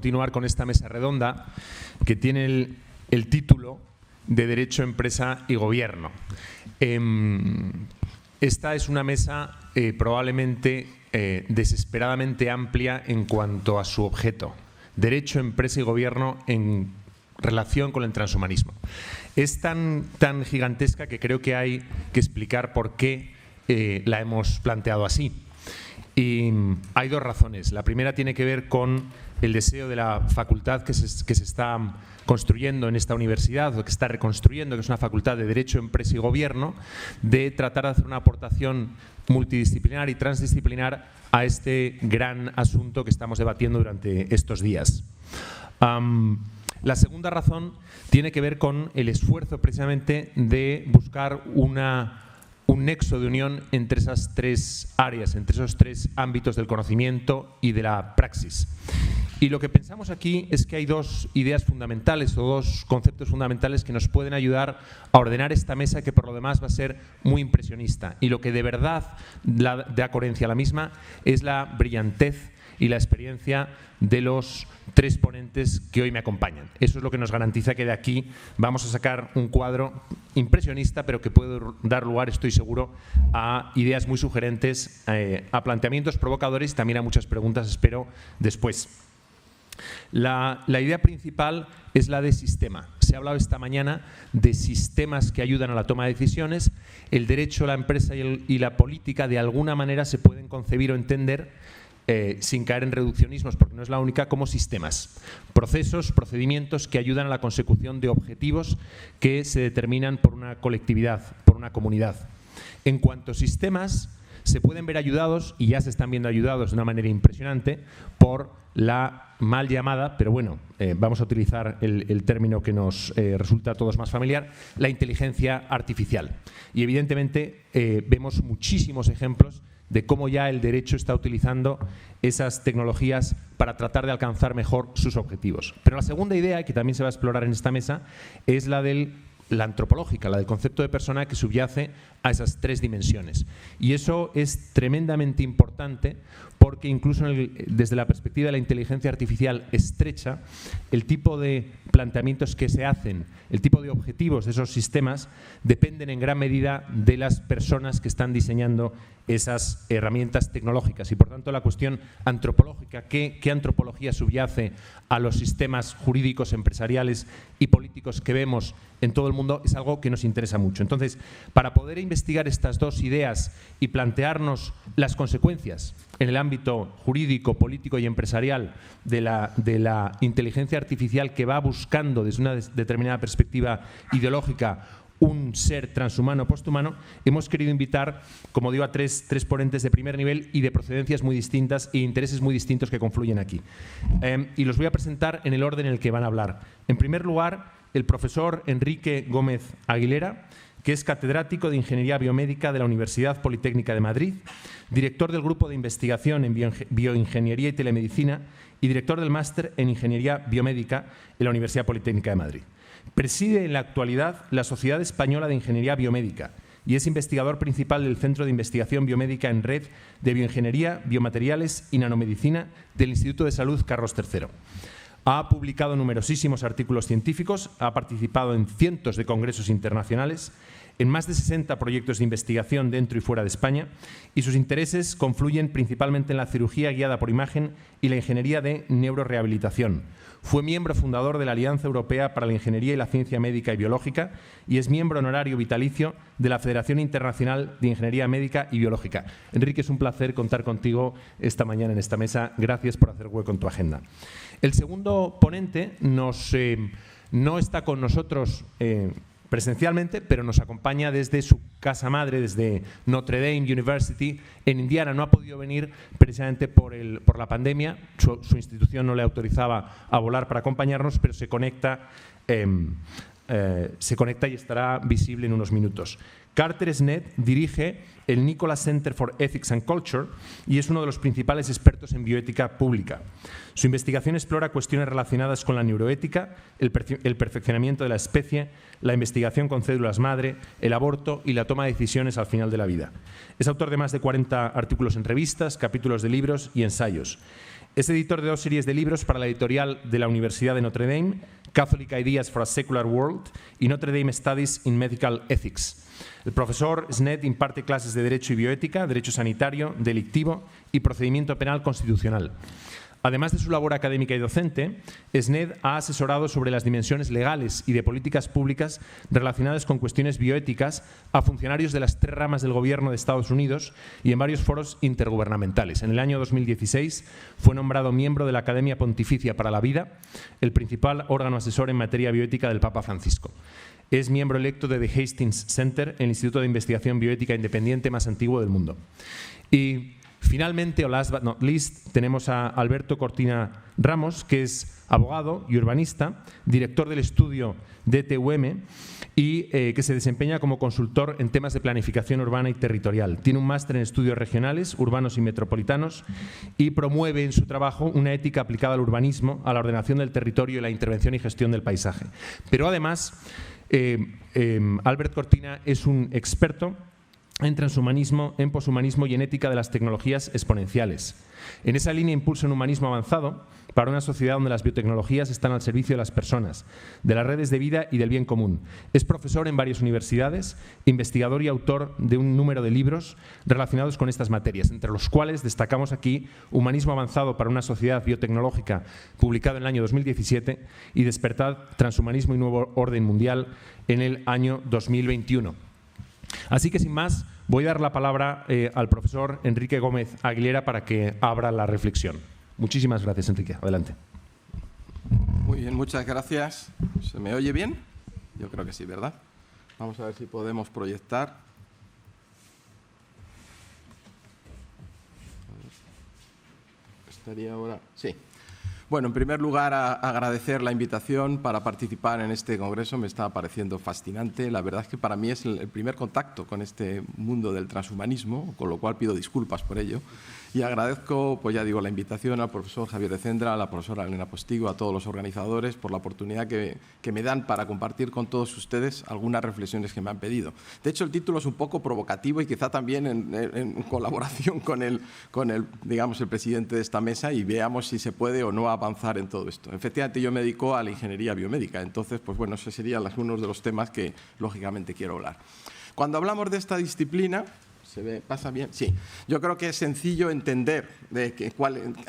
continuar con esta mesa redonda que tiene el título de Derecho, Empresa y Gobierno. Esta es una mesa probablemente desesperadamente amplia en cuanto a su objeto. Derecho, Empresa y Gobierno en relación con el transhumanismo. Es tan gigantesca que creo que hay que explicar por qué la hemos planteado así. Y hay dos razones. La primera tiene que ver con el deseo de la facultad que se está construyendo en esta universidad, o que está reconstruyendo, que es una facultad de Derecho, Empresa y Gobierno, de tratar de hacer una aportación multidisciplinar y transdisciplinar a este gran asunto que estamos debatiendo durante estos días. La segunda razón tiene que ver con el esfuerzo precisamente de buscar un nexo de unión entre esas tres áreas, entre esos tres ámbitos del conocimiento y de la praxis. Y lo que pensamos aquí es que hay dos ideas fundamentales o dos conceptos fundamentales que nos pueden ayudar a ordenar esta mesa, que por lo demás va a ser muy impresionista. Y lo que de verdad da coherencia a la misma es la brillantez y la experiencia de los tres ponentes que hoy me acompañan. Eso es lo que nos garantiza que de aquí vamos a sacar un cuadro impresionista, pero que puede dar lugar, estoy seguro, a ideas muy sugerentes, a planteamientos provocadores y también a muchas preguntas, espero, después. La idea principal es la de sistema. Se ha hablado esta mañana de sistemas que ayudan a la toma de decisiones. El derecho, la empresa y la política de alguna manera se pueden concebir o entender sin caer en reduccionismos, porque no es la única, como sistemas, procesos, procedimientos que ayudan a la consecución de objetivos que se determinan por una colectividad, por una comunidad. En cuanto a sistemas, se pueden ver ayudados, y ya se están viendo ayudados de una manera impresionante, por la mal llamada, pero bueno, vamos a utilizar el término que nos resulta a todos más familiar, la inteligencia artificial. Y evidentemente vemos muchísimos ejemplos de cómo ya el derecho está utilizando esas tecnologías para tratar de alcanzar mejor sus objetivos. Pero la segunda idea, que también se va a explorar en esta mesa, es la antropológica, la del concepto de persona, que subyace a esas tres dimensiones. Y eso es tremendamente importante porque incluso desde la perspectiva de la inteligencia artificial estrecha, el tipo de planteamientos que se hacen, el tipo de objetivos de esos sistemas dependen en gran medida de las personas que están diseñando esas herramientas tecnológicas. Y por tanto la cuestión antropológica, ¿qué antropología subyace a los sistemas jurídicos, empresariales y políticos que vemos en todo el mundo? Es algo que nos interesa mucho. Entonces, para poder investigar estas dos ideas y plantearnos las consecuencias en el ámbito jurídico, político y empresarial de la inteligencia artificial, que va buscando desde una determinada perspectiva ideológica un ser transhumano o posthumano, hemos querido invitar, como digo, a tres ponentes de primer nivel y de procedencias muy distintas e intereses muy distintos que confluyen aquí. Y los voy a presentar en el orden en el que van a hablar. En primer lugar, el profesor Enrique Gómez Aguilera, que es catedrático de Ingeniería Biomédica de la Universidad Politécnica de Madrid, director del Grupo de Investigación en Bioingeniería y Telemedicina y director del Máster en Ingeniería Biomédica en la Universidad Politécnica de Madrid. Preside en la actualidad la Sociedad Española de Ingeniería Biomédica y es investigador principal del Centro de Investigación Biomédica en Red de Bioingeniería, Biomateriales y Nanomedicina del Instituto de Salud Carlos III. Ha publicado numerosísimos artículos científicos, ha participado en cientos de congresos internacionales, en más de 60 proyectos de investigación dentro y fuera de España, y sus intereses confluyen principalmente en la cirugía guiada por imagen y la ingeniería de neurorehabilitación. Fue miembro fundador de la Alianza Europea para la Ingeniería y la Ciencia Médica y Biológica y es miembro honorario vitalicio de la Federación Internacional de Ingeniería Médica y Biológica. Enrique, es un placer contar contigo esta mañana en esta mesa. Gracias por hacer hueco en tu agenda. El segundo ponente no está con nosotros presencialmente, pero nos acompaña desde su casa madre, desde Notre Dame University en Indiana. No ha podido venir precisamente por la pandemia. Su institución no le autorizaba a volar para acompañarnos, pero se conecta y estará visible en unos minutos. Carter Snead dirige el Nicholas Center for Ethics and Culture y es uno de los principales expertos en bioética pública. Su investigación explora cuestiones relacionadas con la neuroética, el perfeccionamiento de la especie, la investigación con células madre, el aborto y la toma de decisiones al final de la vida. Es autor de más de 40 artículos en revistas, capítulos de libros y ensayos. Es editor de 2 series de libros para la editorial de la Universidad de Notre Dame, Catholic Ideas for a Secular World y Notre Dame Studies in Medical Ethics. El profesor Snead imparte clases de Derecho y Bioética, Derecho Sanitario, Delictivo y Procedimiento Penal Constitucional. Además de su labor académica y docente, Snead ha asesorado sobre las dimensiones legales y de políticas públicas relacionadas con cuestiones bioéticas a funcionarios de las 3 ramas del Gobierno de Estados Unidos y en varios foros intergubernamentales. En el año 2016 fue nombrado miembro de la Academia Pontificia para la Vida, el principal órgano asesor en materia bioética del Papa Francisco. Es miembro electo de The Hastings Center, el instituto de investigación bioética independiente más antiguo del mundo. Y finalmente, o last but not least, tenemos a Alberto Cortina Ramos, que es abogado y urbanista, director del estudio DTUM y que se desempeña como consultor en temas de planificación urbana y territorial. Tiene un máster en estudios regionales, urbanos y metropolitanos y promueve en su trabajo una ética aplicada al urbanismo, a la ordenación del territorio y la intervención y gestión del paisaje. Pero además, Albert Cortina es un experto en transhumanismo, en poshumanismo y en ética de las tecnologías exponenciales. En esa línea impulsa un humanismo avanzado para una sociedad donde las biotecnologías están al servicio de las personas, de las redes de vida y del bien común. Es profesor en varias universidades, investigador y autor de un número de libros relacionados con estas materias, entre los cuales destacamos aquí Humanismo avanzado para una sociedad biotecnológica, publicado en el año 2017, y Despertar, transhumanismo y nuevo orden mundial, en el año 2021. Así que, sin más, voy a dar la palabra al profesor Enrique Gómez Aguilera para que abra la reflexión. Muchísimas gracias, Enrique. Adelante. Muy bien, muchas gracias. ¿Se me oye bien? Yo creo que sí, ¿verdad? Vamos a ver si podemos proyectar. ¿Estaría ahora? Sí. Bueno, en primer lugar, agradecer la invitación para participar en este congreso. Me está pareciendo fascinante. La verdad es que para mí es el primer contacto con este mundo del transhumanismo, con lo cual pido disculpas por ello. Y agradezco, pues ya digo, la invitación al profesor Javier de Cendra, a la profesora Elena Postigo, a todos los organizadores por la oportunidad que me dan para compartir con todos ustedes algunas reflexiones que me han pedido. De hecho, el título es un poco provocativo y quizá también en colaboración con el, digamos, el presidente de esta mesa, y veamos si se puede o no avanzar en todo esto. Efectivamente, yo me dedico a la ingeniería biomédica, entonces, pues bueno, esos serían algunos de los temas que, lógicamente, quiero hablar. Cuando hablamos de esta disciplina, ¿se ve? ¿Pasa bien? Sí. Yo creo que es sencillo entender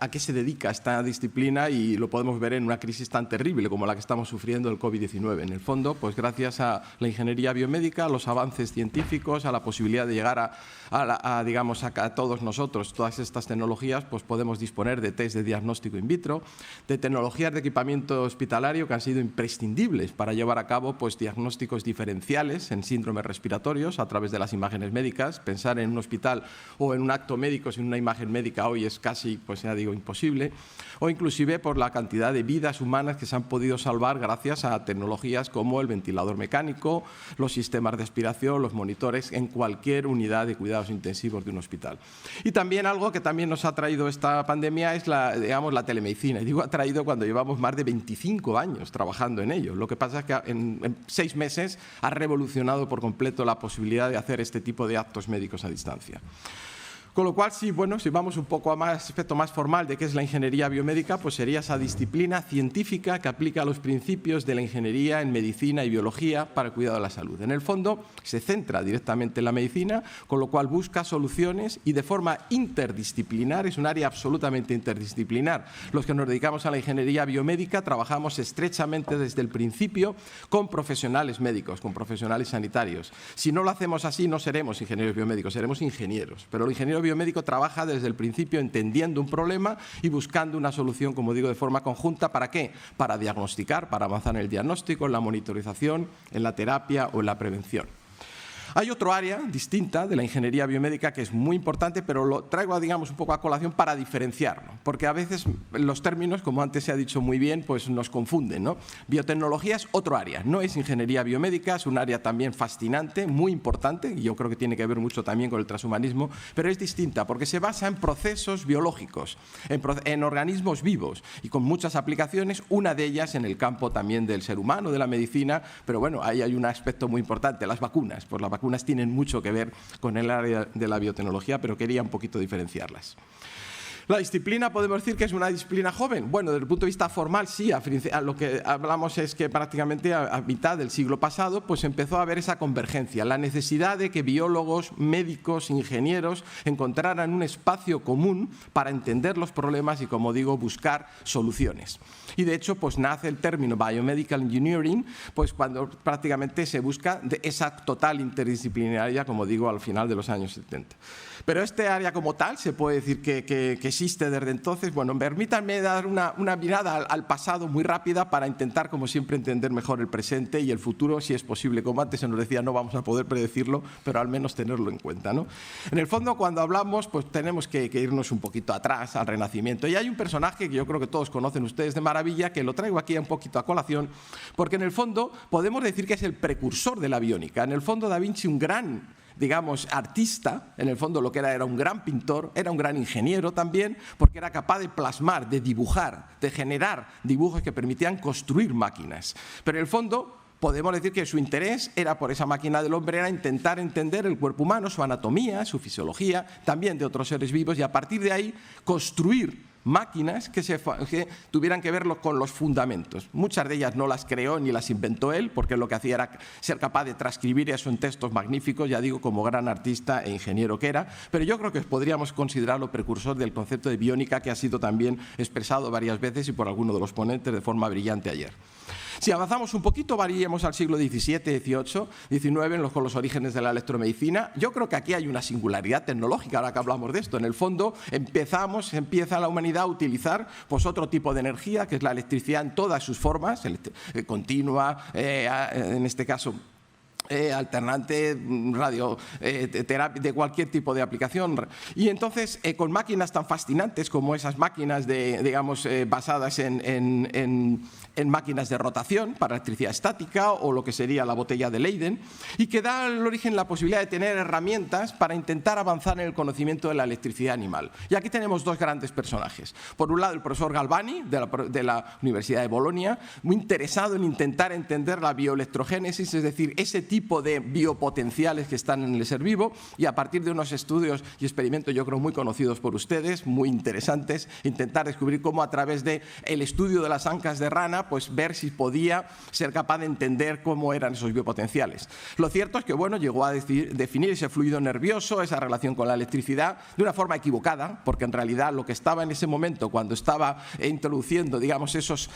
a qué se dedica esta disciplina, y lo podemos ver en una crisis tan terrible como la que estamos sufriendo el COVID-19. En el fondo, pues gracias a la ingeniería biomédica, a los avances científicos, a la posibilidad de llegar digamos, a todos nosotros, todas estas tecnologías, pues podemos disponer de test de diagnóstico in vitro, de tecnologías de equipamiento hospitalario que han sido imprescindibles para llevar a cabo, pues, diagnósticos diferenciales en síndromes respiratorios a través de las imágenes médicas. Pensar en un hospital o en un acto médico sin una imagen médica hoy es casi, pues ya digo, imposible, o inclusive por la cantidad de vidas humanas que se han podido salvar gracias a tecnologías como el ventilador mecánico, los sistemas de aspiración, los monitores en cualquier unidad de cuidados intensivos de un hospital. Y también algo que también nos ha traído esta pandemia es la telemedicina. Y digo ha traído cuando llevamos más de 25 años trabajando en ello. Lo que pasa es que en 6 meses ha revolucionado por completo la posibilidad de hacer este tipo de actos médicos a distancia. Con lo cual, si vamos un poco a más aspecto más formal de qué es la ingeniería biomédica, pues sería esa disciplina científica que aplica los principios de la ingeniería en medicina y biología para el cuidado de la salud. En el fondo, se centra directamente en la medicina, con lo cual busca soluciones y de forma interdisciplinar, es un área absolutamente interdisciplinar. Los que nos dedicamos a la ingeniería biomédica trabajamos estrechamente desde el principio con profesionales médicos, con profesionales sanitarios. Si no lo hacemos así, no seremos ingenieros biomédicos, seremos ingenieros. Pero el ingeniero biomédico trabaja desde el principio entendiendo un problema y buscando una solución, como digo, de forma conjunta. ¿Para qué? Para diagnosticar, para avanzar en el diagnóstico, en la monitorización, en la terapia o en la prevención. Hay otro área distinta de la ingeniería biomédica que es muy importante, pero lo traigo, digamos, un poco a colación para diferenciarlo, porque a veces los términos, como antes se ha dicho muy bien, pues nos confunden, ¿no? Biotecnología es otro área, no es ingeniería biomédica, es un área también fascinante, muy importante, y yo creo que tiene que ver mucho también con el transhumanismo, pero es distinta porque se basa en procesos biológicos, en organismos vivos y con muchas aplicaciones, una de ellas en el campo también del ser humano, de la medicina, pero bueno, ahí hay un aspecto muy importante, las vacunas. Pues las vacunas tienen mucho que ver con el área de la biotecnología, pero quería un poquito diferenciarlas. La disciplina podemos decir que es una disciplina joven. Bueno, desde el punto de vista formal sí, a lo que hablamos es que prácticamente a mitad del siglo pasado pues empezó a haber esa convergencia, la necesidad de que biólogos, médicos, ingenieros encontraran un espacio común para entender los problemas y, como digo, buscar soluciones. Y de hecho pues nace el término Biomedical Engineering pues cuando prácticamente se busca de esa total interdisciplinaridad, como digo, al final de los años 70. Pero este área como tal se puede decir que existe desde entonces. Bueno, permítanme dar una mirada al pasado muy rápida para intentar, como siempre, entender mejor el presente y el futuro, si es posible. Como antes se nos decía, no vamos a poder predecirlo, pero al menos tenerlo en cuenta, ¿no? En el fondo, cuando hablamos, pues tenemos que irnos un poquito atrás, al Renacimiento. Y hay un personaje que yo creo que todos conocen ustedes de maravilla, que lo traigo aquí un poquito a colación, porque en el fondo podemos decir que es el precursor de la biónica. En el fondo, Da Vinci, un gran, digamos, artista, en el fondo lo que era un gran pintor, era un gran ingeniero también, porque era capaz de plasmar, de dibujar, de generar dibujos que permitían construir máquinas. Pero en el fondo podemos decir que su interés era por esa máquina del hombre, era intentar entender el cuerpo humano, su anatomía, su fisiología, también de otros seres vivos, y a partir de ahí construir máquinas que tuvieran que ver con los fundamentos. Muchas de ellas no las creó ni las inventó él, porque lo que hacía era ser capaz de transcribir eso en textos magníficos, ya digo, como gran artista e ingeniero que era, pero yo creo que podríamos considerarlo precursor del concepto de biónica, que ha sido también expresado varias veces y por alguno de los ponentes de forma brillante ayer. Si avanzamos un poquito, variemos al siglo XVII, XVIII, XIX, con los orígenes de la electromedicina. Yo creo que aquí hay una singularidad tecnológica, ahora que hablamos de esto. En el fondo, empieza la humanidad a utilizar pues, otro tipo de energía, que es la electricidad en todas sus formas, continua, en este caso alternante, radioterapia, de cualquier tipo de aplicación. Y entonces, con máquinas tan fascinantes como esas máquinas digamos, basadas en máquinas de rotación para electricidad estática o lo que sería la botella de Leyden, y que da al origen la posibilidad de tener herramientas para intentar avanzar en el conocimiento de la electricidad animal. Y aquí tenemos dos grandes personajes. Por un lado, el profesor Galvani, de la Universidad de Bolonia, muy interesado en intentar entender la bioelectrogénesis, es decir, ese tipo de biopotenciales que están en el ser vivo, y a partir de unos estudios y experimentos, yo creo, muy conocidos por ustedes, muy interesantes, intentar descubrir cómo a través del estudio de las ancas de rana, pues ver si podía ser capaz de entender cómo eran esos biopotenciales. Lo cierto es que, bueno, llegó a definir ese fluido nervioso, esa relación con la electricidad, de una forma equivocada, porque en realidad lo que estaba en ese momento, cuando estaba introduciendo, digamos, esos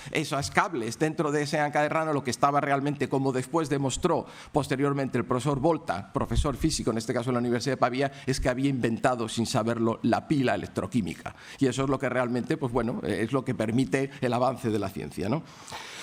cables dentro de esa anca de rana, lo que estaba realmente, como después demostró posteriormente el profesor Volta, profesor físico, en este caso en la Universidad de Pavía, es que había inventado, sin saberlo, la pila electroquímica. Y eso es lo que realmente, pues bueno, es lo que permite el avance de la ciencia, ¿no?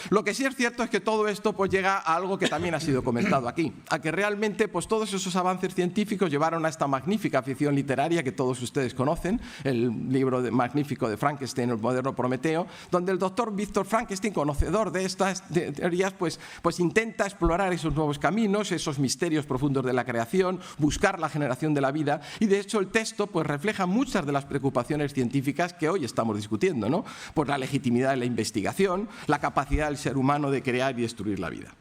Lo que sí es cierto es que todo esto pues llega a algo que también ha sido comentado aquí, a que realmente pues todos esos avances científicos llevaron a esta magnífica ficción literaria que todos ustedes conocen, el libro magnífico de Frankenstein, el moderno Prometeo, donde el doctor Víctor Frankenstein, conocedor de estas teorías, pues intenta explorar esos nuevos caminos, esos misterios profundos de la creación, buscar la generación de la vida, y de hecho el texto pues refleja muchas de las preocupaciones científicas que hoy estamos discutiendo, ¿no? Pues la legitimidad de la investigación, la capacidad del ser humano de crear y destruir la vida.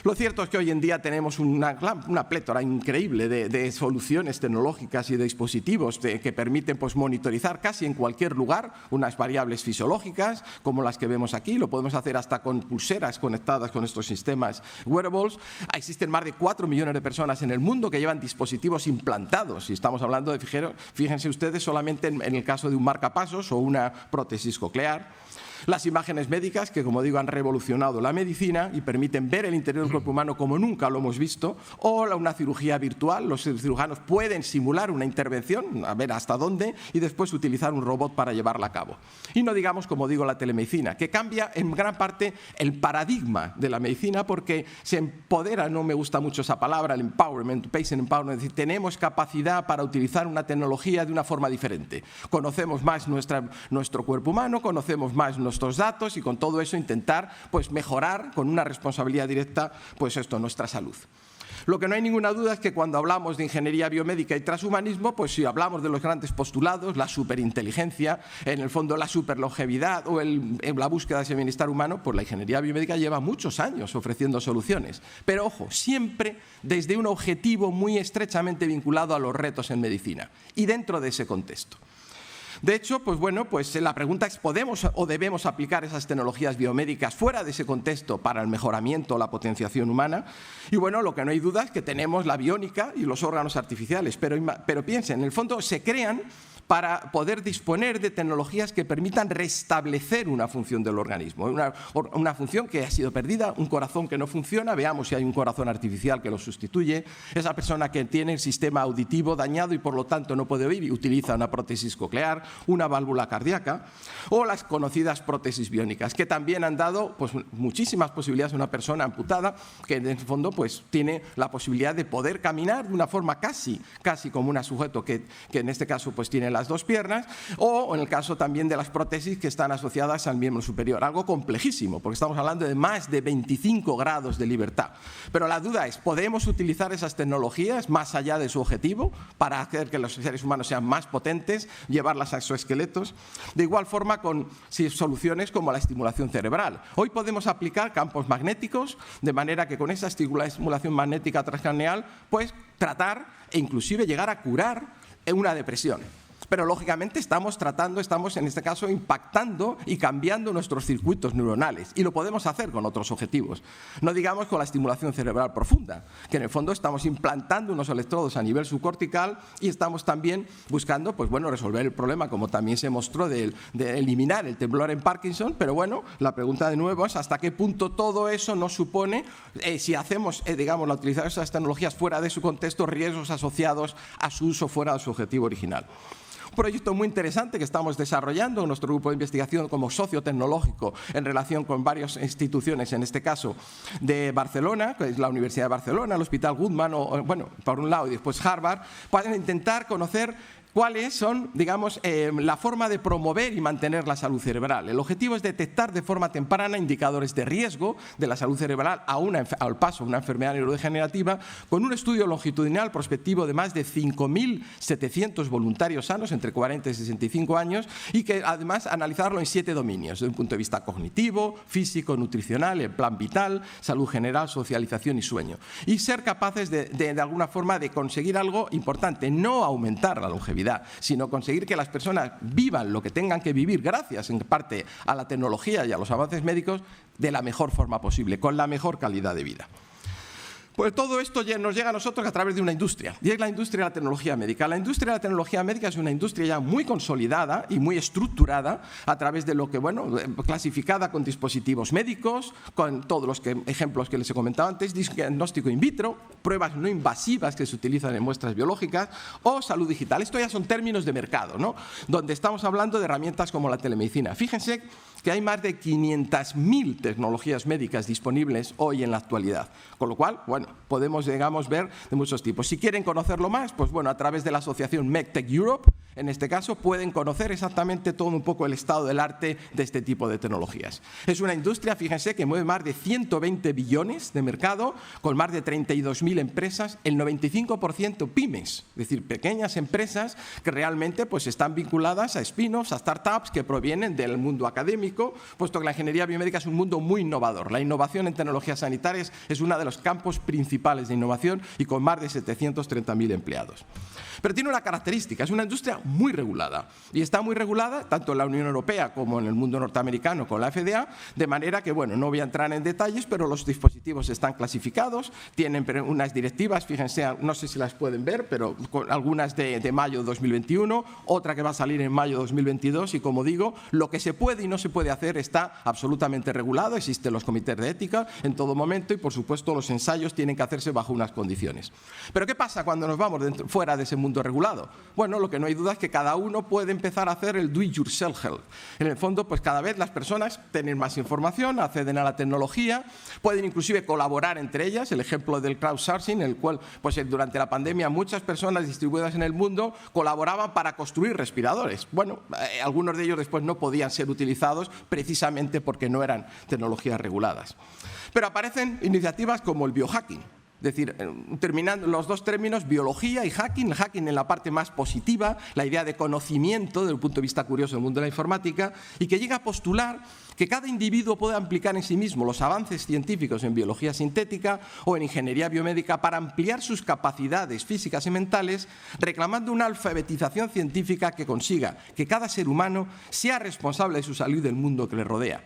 Lo cierto es que hoy en día tenemos una plétora increíble de soluciones tecnológicas y de dispositivos que permiten pues, monitorizar casi en cualquier lugar unas variables fisiológicas, como las que vemos aquí. Lo podemos hacer hasta con pulseras conectadas con estos sistemas wearables. Existen más de 4 millones de personas en el mundo que llevan dispositivos implantados. Y estamos hablando de, fíjense ustedes, solamente en el caso de un marcapasos o una prótesis coclear. Las imágenes médicas, que como digo han revolucionado la medicina y permiten ver el interior del cuerpo humano como nunca lo hemos visto, o una cirugía virtual. Los cirujanos pueden simular una intervención, a ver hasta dónde, y después utilizar un robot para llevarla a cabo. Y no digamos, como digo, la telemedicina, que cambia en gran parte el paradigma de la medicina porque se empodera, no me gusta mucho esa palabra, el empowerment, patient empowerment, es decir, tenemos capacidad para utilizar una tecnología de una forma diferente. Conocemos más nuestro cuerpo humano, conocemos más nuestros datos y con todo eso intentar pues, mejorar con una responsabilidad directa pues, nuestra salud. Lo que no hay ninguna duda es que cuando hablamos de ingeniería biomédica y transhumanismo, pues si hablamos de los grandes postulados, la superinteligencia, en el fondo la superlongevidad o la búsqueda de ese bienestar humano, pues la ingeniería biomédica lleva muchos años ofreciendo soluciones. Pero ojo, siempre desde un objetivo muy estrechamente vinculado a los retos en medicina y dentro de ese contexto. De hecho, pues bueno, pues la pregunta es, ¿podemos o debemos aplicar esas tecnologías biomédicas fuera de ese contexto para el mejoramiento o la potenciación humana? Y bueno, lo que no hay duda es que tenemos la biónica y los órganos artificiales, pero piensen, en el fondo se crean para poder disponer de tecnologías que permitan restablecer una función del organismo, una función que ha sido perdida, un corazón que no funciona, veamos si hay un corazón artificial que lo sustituye, esa persona que tiene el sistema auditivo dañado y por lo tanto no puede oír y utiliza una prótesis coclear, una válvula cardíaca, o las conocidas prótesis biónicas, que también han dado pues, muchísimas posibilidades a una persona amputada que en el fondo pues, tiene la posibilidad de poder caminar de una forma casi como un sujeto que en este caso pues, tiene las dos piernas, o en el caso también de las prótesis que están asociadas al miembro superior. Algo complejísimo, porque estamos hablando de más de 25 grados de libertad. Pero la duda es, ¿podemos utilizar esas tecnologías más allá de su objetivo para hacer que los seres humanos sean más potentes, llevarlas a exoesqueletos? De igual forma con soluciones como la estimulación cerebral. Hoy podemos aplicar campos magnéticos, de manera que con esa estimulación magnética transcraneal, pues tratar e inclusive llegar a curar una depresión. Pero lógicamente estamos en este caso impactando y cambiando nuestros circuitos neuronales y lo podemos hacer con otros objetivos. No digamos con la estimulación cerebral profunda, que en el fondo estamos implantando unos electrodos a nivel subcortical y estamos también buscando pues, bueno, resolver el problema, como también se mostró, de eliminar el temblor en Parkinson, pero bueno, la pregunta de nuevo es hasta qué punto todo eso nos supone, si hacemos digamos, la utilización de esas tecnologías fuera de su contexto, riesgos asociados a su uso fuera de su objetivo original. Un proyecto muy interesante que estamos desarrollando en nuestro grupo de investigación como socio tecnológico en relación con varias instituciones, en este caso de Barcelona, que es la Universidad de Barcelona, el Hospital Goodman, bueno, por un lado, y después Harvard, para intentar conocer cuáles son, digamos, la forma de promover y mantener la salud cerebral. El objetivo es detectar de forma temprana indicadores de riesgo de la salud cerebral al paso a una enfermedad neurodegenerativa con un estudio longitudinal prospectivo de más de 5.700 voluntarios sanos entre 40 y 65 años y que además analizarlo en 7 dominios, desde un punto de vista cognitivo, físico, nutricional, el plan vital, salud general, socialización y sueño. Y ser capaces de alguna forma de conseguir algo importante, no aumentar la longevidad, sino conseguir que las personas vivan lo que tengan que vivir gracias en parte a la tecnología y a los avances médicos de la mejor forma posible, con la mejor calidad de vida. Pues todo esto nos llega a nosotros a través de una industria, y es la industria de la tecnología médica. La industria de la tecnología médica es una industria ya muy consolidada y muy estructurada a través de lo que, bueno, clasificada con dispositivos médicos, con todos los ejemplos que les he comentado antes, diagnóstico in vitro, pruebas no invasivas que se utilizan en muestras biológicas o salud digital. Esto ya son términos de mercado, ¿no? Donde estamos hablando de herramientas como la telemedicina. Fíjense que hay más de 500.000 tecnologías médicas disponibles hoy en la actualidad. Con lo cual, bueno, podemos, digamos, ver de muchos tipos. Si quieren conocerlo más, pues bueno, a través de la asociación MedTech Europe, en este caso, pueden conocer exactamente todo un poco el estado del arte de este tipo de tecnologías. Es una industria, fíjense, que mueve más de 120 billones de mercado, con más de 32.000 empresas, el 95% pymes, es decir, pequeñas empresas que realmente pues, están vinculadas a spin-offs, a startups que provienen del mundo académico, puesto que la ingeniería biomédica es un mundo muy innovador. La innovación en tecnologías sanitarias es uno de los campos principales de innovación y con más de 730.000 empleados. Pero tiene una característica, es una industria muy regulada. Y está muy regulada tanto en la Unión Europea como en el mundo norteamericano con la FDA, de manera que, bueno, no voy a entrar en detalles, pero los dispositivos están clasificados, tienen unas directivas, fíjense, no sé si las pueden ver, pero con algunas de mayo de 2021, otra que va a salir en mayo de 2022 y, como digo, lo que se puede y no se puede hacer está absolutamente regulado, existen los comités de ética en todo momento y, por supuesto, los ensayos tienen que hacerse bajo unas condiciones. Pero ¿qué pasa cuando nos vamos fuera de ese mundo regulado? Bueno, lo que no hay duda es que cada uno puede empezar a hacer el do-it-yourself help. En el fondo, pues cada vez las personas tienen más información, acceden a la tecnología, pueden inclusive colaborar entre ellas. El ejemplo del crowdsourcing, en el cual pues, durante la pandemia muchas personas distribuidas en el mundo colaboraban para construir respiradores. Bueno, algunos de ellos después no podían ser utilizados precisamente porque no eran tecnologías reguladas. Pero aparecen iniciativas como el biohacking. Es decir, terminando los dos términos, biología y hacking, el hacking en la parte más positiva, la idea de conocimiento desde el punto de vista curioso del mundo de la informática, y que llega a postular que cada individuo puede aplicar en sí mismo los avances científicos en biología sintética o en ingeniería biomédica para ampliar sus capacidades físicas y mentales, reclamando una alfabetización científica que consiga que cada ser humano sea responsable de su salud y del mundo que le rodea.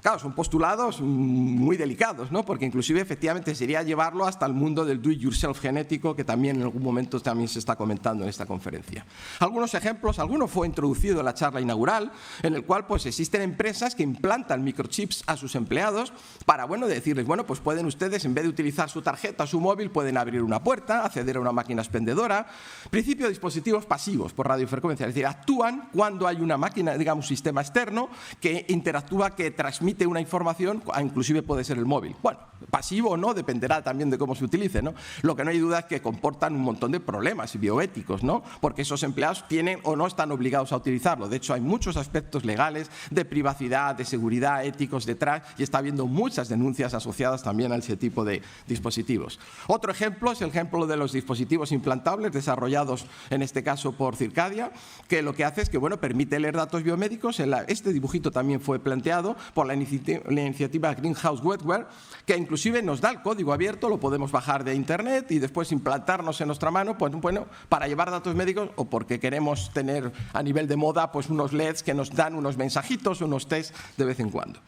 Claro, son postulados muy delicados, ¿no? Porque inclusive efectivamente sería llevarlo hasta el mundo del do-it-yourself genético, que también en algún momento también se está comentando en esta conferencia. Algunos ejemplos, alguno fue introducido en la charla inaugural, en el cual pues existen empresas que implantan microchips a sus empleados para, bueno, decirles, bueno, pues pueden ustedes, en vez de utilizar su tarjeta o su móvil, pueden abrir una puerta, acceder a una máquina expendedora. Principio de dispositivos pasivos por radiofrecuencia, es decir, actúan cuando hay una máquina, digamos, un sistema externo que interactúa, que transmite una información, inclusive puede ser el móvil. Bueno, pasivo o no, dependerá también de cómo se utilice, ¿no? Lo que no hay duda es que comportan un montón de problemas bioéticos, ¿no? Porque esos empleados tienen o no están obligados a utilizarlo. De hecho, hay muchos aspectos legales de privacidad, de seguridad, éticos detrás, y está habiendo muchas denuncias asociadas también a ese tipo de dispositivos. Otro ejemplo es el ejemplo de los dispositivos implantables desarrollados en este caso por Circadia, que lo que hace es que, bueno, permite leer datos biomédicos. Este dibujito también fue planteado por la iniciativa Greenhouse Wetware, que inclusive nos da el código abierto, lo podemos bajar de internet y después implantarnos en nuestra mano, pues bueno, para llevar datos médicos o porque queremos tener a nivel de moda pues unos LEDs que nos dan unos mensajitos, unos tests de vez en cuando.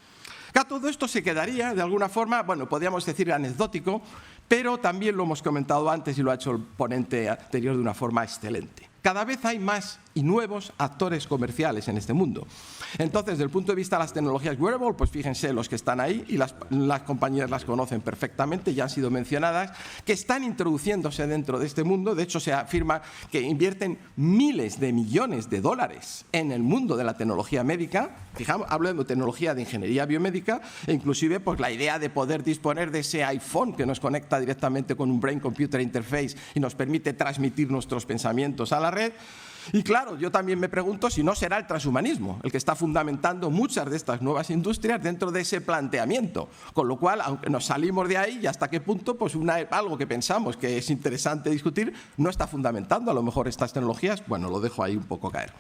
Acá todo esto se quedaría de alguna forma, bueno, podríamos decir anecdótico, pero también lo hemos comentado antes y lo ha hecho el ponente anterior de una forma excelente. Cada vez hay más y nuevos actores comerciales en este mundo. Entonces, desde el punto de vista de las tecnologías wearable, pues fíjense los que están ahí y las compañías las conocen perfectamente, ya han sido mencionadas, que están introduciéndose dentro de este mundo. De hecho, se afirma que invierten miles de millones de dólares en el mundo de la tecnología médica. Fijamos, hablo de tecnología de ingeniería biomédica e inclusive pues, la idea de poder disponer de ese iPhone que nos conecta directamente con un Brain Computer Interface y nos permite transmitir nuestros pensamientos a la red. Y claro, yo también me pregunto si no será el transhumanismo el que está fundamentando muchas de estas nuevas industrias dentro de ese planteamiento. Con lo cual, aunque nos salimos de ahí y hasta qué punto pues algo que pensamos que es interesante discutir no está fundamentando a lo mejor estas tecnologías, bueno, lo dejo ahí un poco caer.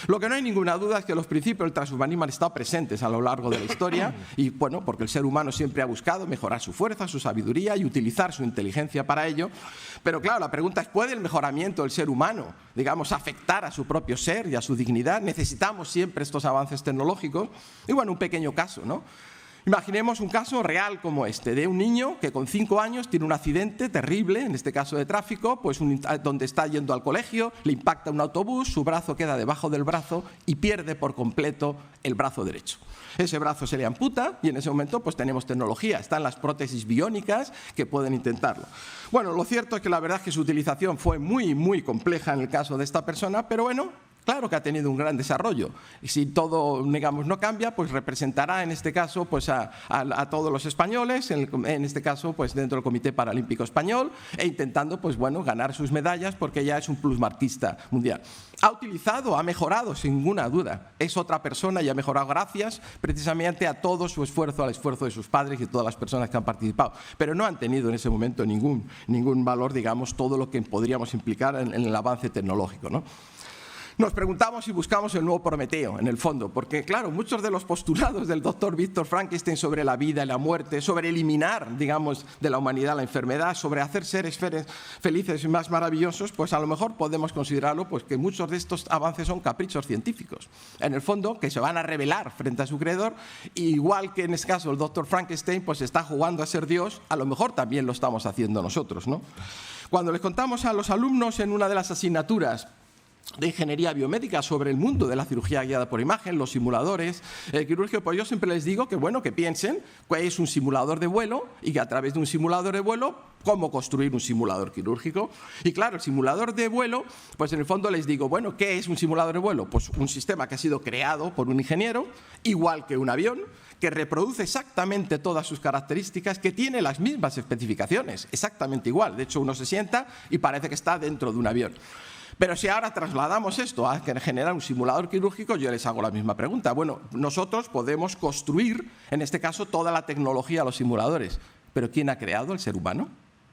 Lo que no hay ninguna duda es que los principios del transhumanismo han estado presentes a lo largo de la historia y bueno, porque el ser humano siempre ha buscado mejorar su fuerza, su sabiduría y utilizar su inteligencia para ello. Pero claro, la pregunta es, ¿puede el mejoramiento del ser humano, digamos, afectar a su propio ser y a su dignidad? Necesitamos siempre estos avances tecnológicos. Y bueno, un pequeño caso, ¿no? Imaginemos un caso real como este, de un niño que con 5 años tiene un accidente terrible, en este caso de tráfico, pues donde está yendo al colegio, le impacta un autobús, su brazo queda debajo del brazo y pierde por completo el brazo derecho. Ese brazo se le amputa y en ese momento pues tenemos tecnología, están las prótesis biónicas que pueden intentarlo. Bueno, lo cierto es que la verdad es que su utilización fue muy compleja en el caso de esta persona, pero bueno, claro que ha tenido un gran desarrollo. Y si todo, digamos, no cambia, pues representará en este caso pues a todos los españoles, en este caso pues dentro del Comité Paralímpico Español, e intentando pues bueno ganar sus medallas porque ya es un plusmarquista mundial. Ha utilizado, ha mejorado sin ninguna duda. Es otra persona y ha mejorado gracias precisamente a todo su esfuerzo, al esfuerzo de sus padres y de todas las personas que han participado. Pero no han tenido en ese momento ningún valor, digamos, todo lo que podríamos implicar en el avance tecnológico, ¿no? Nos preguntamos y buscamos el nuevo Prometeo, en el fondo, porque, claro, muchos de los postulados del doctor Víctor Frankenstein sobre la vida y la muerte, sobre eliminar, digamos, de la humanidad la enfermedad, sobre hacer seres felices y más maravillosos, pues a lo mejor podemos considerarlo pues, que muchos de estos avances son caprichos científicos, en el fondo, que se van a revelar frente a su creador, igual que en este caso el doctor Frankenstein pues, está jugando a ser Dios, a lo mejor también lo estamos haciendo nosotros, ¿no? Cuando les contamos a los alumnos en una de las asignaturas de ingeniería biomédica sobre el mundo de la cirugía guiada por imagen, los simuladores quirúrgicos, pues yo siempre les digo que, bueno, que piensen que es un simulador de vuelo y que a través de un simulador de vuelo, cómo construir un simulador quirúrgico. Y claro, el simulador de vuelo, pues en el fondo les digo, bueno, ¿qué es un simulador de vuelo? Pues un sistema que ha sido creado por un ingeniero, igual que un avión, que reproduce exactamente todas sus características, que tiene las mismas especificaciones, exactamente igual. De hecho, uno se sienta y parece que está dentro de un avión. Pero si ahora trasladamos esto a generar un simulador quirúrgico, yo les hago la misma pregunta. Bueno, nosotros podemos construir, en este caso, toda la tecnología de los simuladores. ¿Pero quién ha creado el ser humano?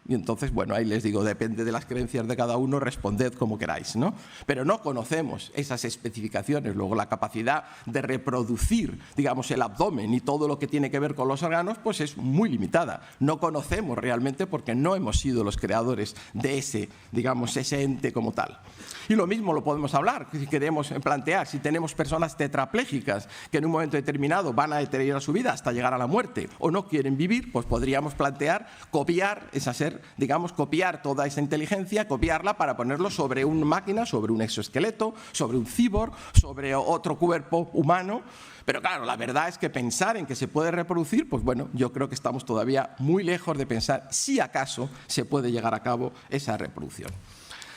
Y entonces, bueno, ahí les digo, depende de las creencias de cada uno, responded como queráis, ¿no? Pero no conocemos esas especificaciones. Luego, la capacidad de reproducir, digamos, el abdomen y todo lo que tiene que ver con los órganos, pues es muy limitada. No conocemos realmente porque no hemos sido los creadores de ese, digamos, ese ente como tal. Y lo mismo lo podemos hablar, si queremos plantear, si tenemos personas tetraplégicas que en un momento determinado van a deteriorar su vida hasta llegar a la muerte o no quieren vivir, pues podríamos plantear copiar esa ser, digamos, copiar toda esa inteligencia, copiarla para ponerlo sobre una máquina, sobre un exoesqueleto, sobre un cyborg, sobre otro cuerpo humano. Pero claro, la verdad es que pensar en que se puede reproducir, pues bueno, yo creo que estamos todavía muy lejos de pensar si acaso se puede llegar a cabo esa reproducción.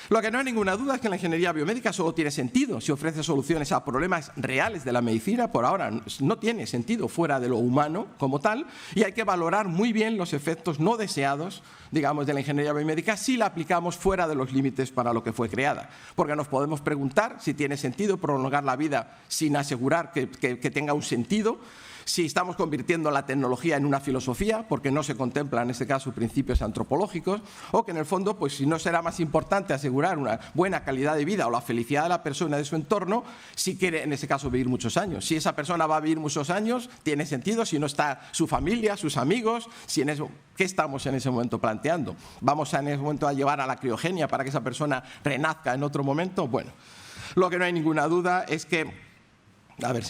Lo que no hay ninguna duda es que la ingeniería biomédica solo tiene sentido si ofrece soluciones a problemas reales de la medicina. Por ahora no tiene sentido fuera de lo humano como tal, y hay que valorar muy bien los efectos no deseados, digamos, de la ingeniería biomédica si la aplicamos fuera de los límites para lo que fue creada. Porque nos podemos preguntar si tiene sentido prolongar la vida sin asegurar que tenga un sentido, si estamos convirtiendo la tecnología en una filosofía, porque no se contemplan en este caso principios antropológicos, o que en el fondo, pues si no será más importante asegurar una buena calidad de vida o la felicidad de la persona de su entorno, si quiere en ese caso vivir muchos años. Si esa persona va a vivir muchos años, tiene sentido, si no está su familia, sus amigos, si en eso, ¿qué estamos en ese momento planteando? ¿Vamos en ese momento a llevar a la criogenia para que esa persona renazca en otro momento? Bueno, lo que no hay ninguna duda es que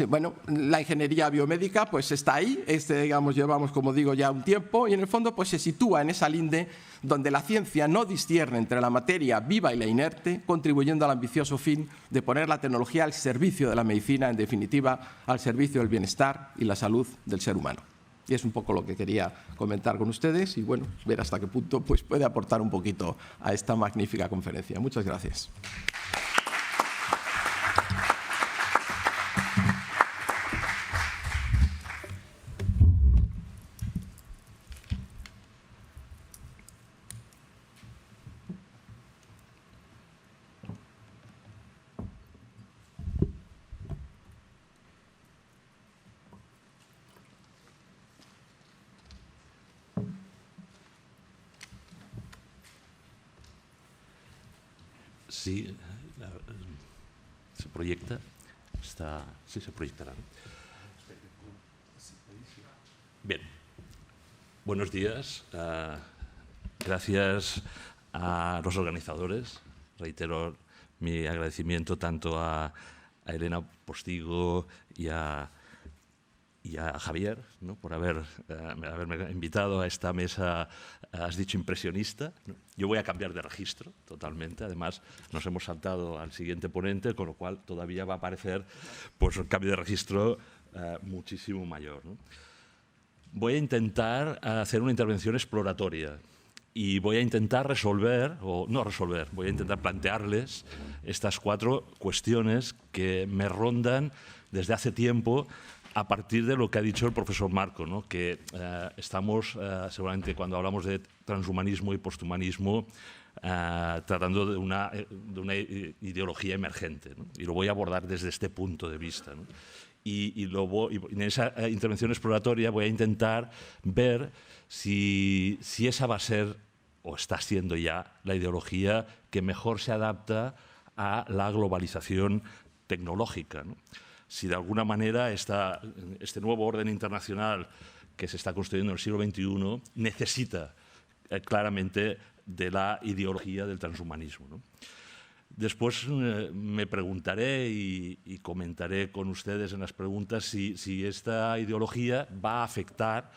bueno, la ingeniería biomédica pues está ahí, digamos, llevamos, como digo, ya un tiempo, y en el fondo pues se sitúa en esa linde donde la ciencia no discierne entre la materia viva y la inerte, contribuyendo al ambicioso fin de poner la tecnología al servicio de la medicina, en definitiva, al servicio del bienestar y la salud del ser humano. Y es un poco lo que quería comentar con ustedes y, bueno, ver hasta qué punto pues, puede aportar un poquito a esta magnífica conferencia. Muchas gracias. Sí, se proyecta. Sí, se proyectará. Bien. Buenos días. Gracias a los organizadores. Reitero mi agradecimiento tanto a Elena Postigo y a Javier, ¿no? Por haberme invitado a esta mesa, has dicho impresionista, ¿no? Yo voy a cambiar de registro totalmente, además nos hemos saltado al siguiente ponente, con lo cual todavía va a aparecer pues, un cambio de registro muchísimo mayor, ¿no? Voy a intentar hacer una intervención exploratoria y voy a intentar voy a intentar plantearles estas 4 cuestiones que me rondan desde hace tiempo a partir de lo que ha dicho el profesor Marco, ¿no? Que estamos, seguramente, cuando hablamos de transhumanismo y posthumanismo, tratando de una ideología emergente, ¿no? Y lo voy a abordar desde este punto de vista, ¿no? Y en esa intervención exploratoria voy a intentar ver si esa va a ser, o está siendo ya, la ideología que mejor se adapta a la globalización tecnológica, ¿no? Si de alguna manera este nuevo orden internacional que se está construyendo en el siglo XXI necesita claramente de la ideología del transhumanismo, ¿no? Después me preguntaré y comentaré con ustedes en las preguntas si esta ideología va a afectar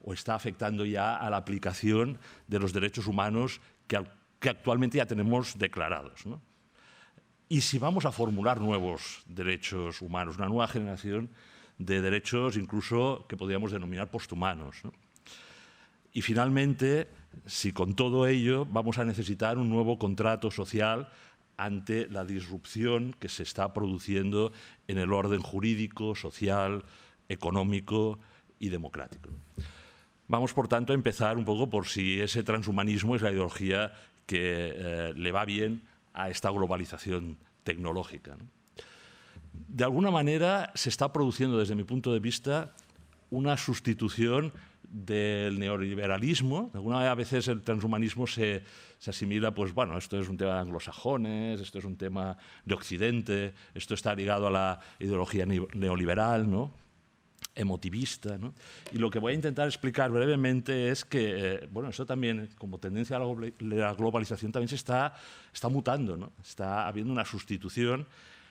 o está afectando ya a la aplicación de los derechos humanos que actualmente ya tenemos declarados, ¿no? Y si vamos a formular nuevos derechos humanos, una nueva generación de derechos incluso que podríamos denominar posthumanos, ¿no? Y finalmente, si con todo ello vamos a necesitar un nuevo contrato social ante la disrupción que se está produciendo en el orden jurídico, social, económico y democrático. Vamos, por tanto, a empezar un poco por si ese transhumanismo es la ideología que le va bien a esta globalización tecnológica, ¿no? De alguna manera se está produciendo, desde mi punto de vista, una sustitución del neoliberalismo. De alguna manera, a veces el transhumanismo se asimila, pues bueno, esto es un tema de anglosajones, esto es un tema de Occidente, esto está ligado a la ideología neoliberal, ¿no? Emotivista, ¿no? Y lo que voy a intentar explicar brevemente es que, bueno, eso también, como tendencia a la globalización, también se está mutando, ¿no? Está habiendo una sustitución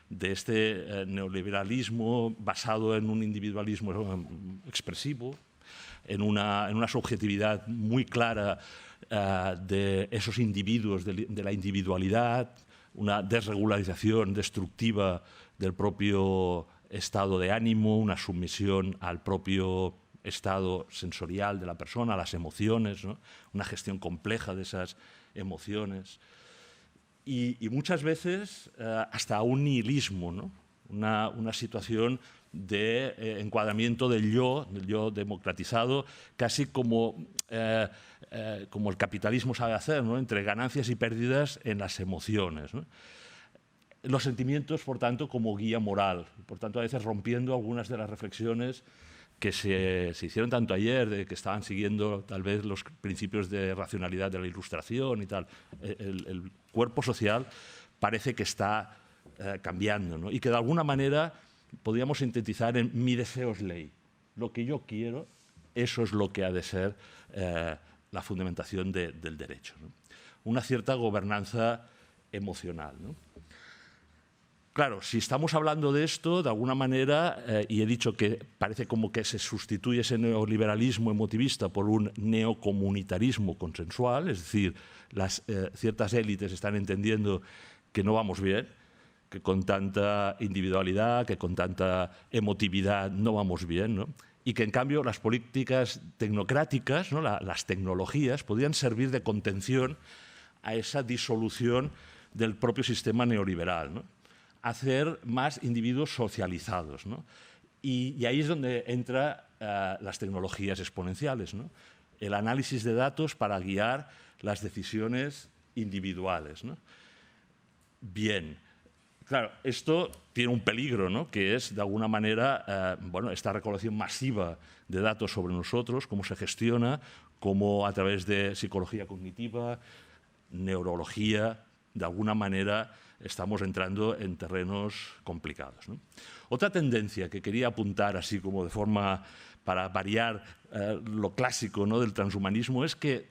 de este neoliberalismo basado en un individualismo expresivo, en una subjetividad muy clara de esos individuos, de la individualidad, una desregularización destructiva del propio estado de ánimo, una sumisión al propio estado sensorial de la persona, a las emociones, ¿no? Una gestión compleja de esas emociones. Y muchas veces hasta un nihilismo, ¿no? Una situación de encuadramiento del yo democratizado, casi como el capitalismo sabe hacer, ¿no? Entre ganancias y pérdidas en las emociones, ¿no? Los sentimientos, por tanto, como guía moral, por tanto, a veces rompiendo algunas de las reflexiones que se hicieron tanto ayer, de que estaban siguiendo tal vez los principios de racionalidad de la Ilustración y tal. El cuerpo social parece que está cambiando, ¿no? Y que de alguna manera podríamos sintetizar en mi deseo es ley. Lo que yo quiero, eso es lo que ha de ser la fundamentación del derecho, ¿no? Una cierta gobernanza emocional, ¿no? Claro, si estamos hablando de esto, de alguna manera, y he dicho que parece como que se sustituye ese neoliberalismo emotivista por un neocomunitarismo consensual, es decir, las ciertas élites están entendiendo que no vamos bien, que con tanta individualidad, que con tanta emotividad no vamos bien, ¿no? Y que en cambio las políticas tecnocráticas, ¿no? Las tecnologías, podrían servir de contención a esa disolución del propio sistema neoliberal, ¿no? Hacer más individuos socializados, ¿no? Y ahí es donde entran las tecnologías exponenciales, ¿no? El análisis de datos para guiar las decisiones individuales, ¿no? Bien, claro, esto tiene un peligro, ¿no? Que es, de alguna manera, bueno, esta recolección masiva de datos sobre nosotros, cómo se gestiona, cómo a través de psicología cognitiva, neurología, de alguna manera estamos entrando en terrenos complicados, ¿no? Otra tendencia que quería apuntar, así como de forma para variar lo clásico, ¿no? Del transhumanismo, es que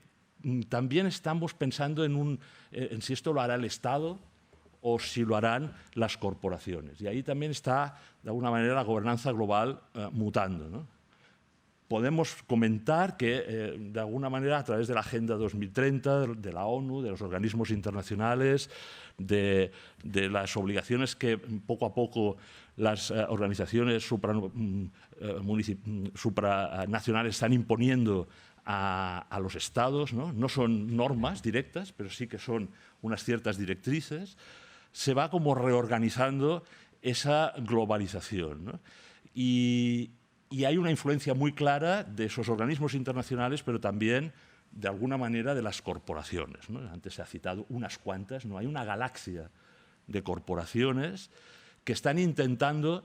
también estamos pensando en si esto lo hará el Estado o si lo harán las corporaciones. Y ahí también está, de alguna manera, la gobernanza global mutando, ¿no? Podemos comentar que, de alguna manera, a través de la Agenda 2030, de la ONU, de los organismos internacionales, de las obligaciones que poco a poco las organizaciones supranacionales están imponiendo a los estados, ¿no? No son normas directas, pero sí que son unas ciertas directrices, se va como reorganizando esa globalización, ¿no? Y hay una influencia muy clara de esos organismos internacionales, pero también, de alguna manera, de las corporaciones, ¿no? Antes se ha citado unas cuantas, ¿no? Hay una galaxia de corporaciones que están intentando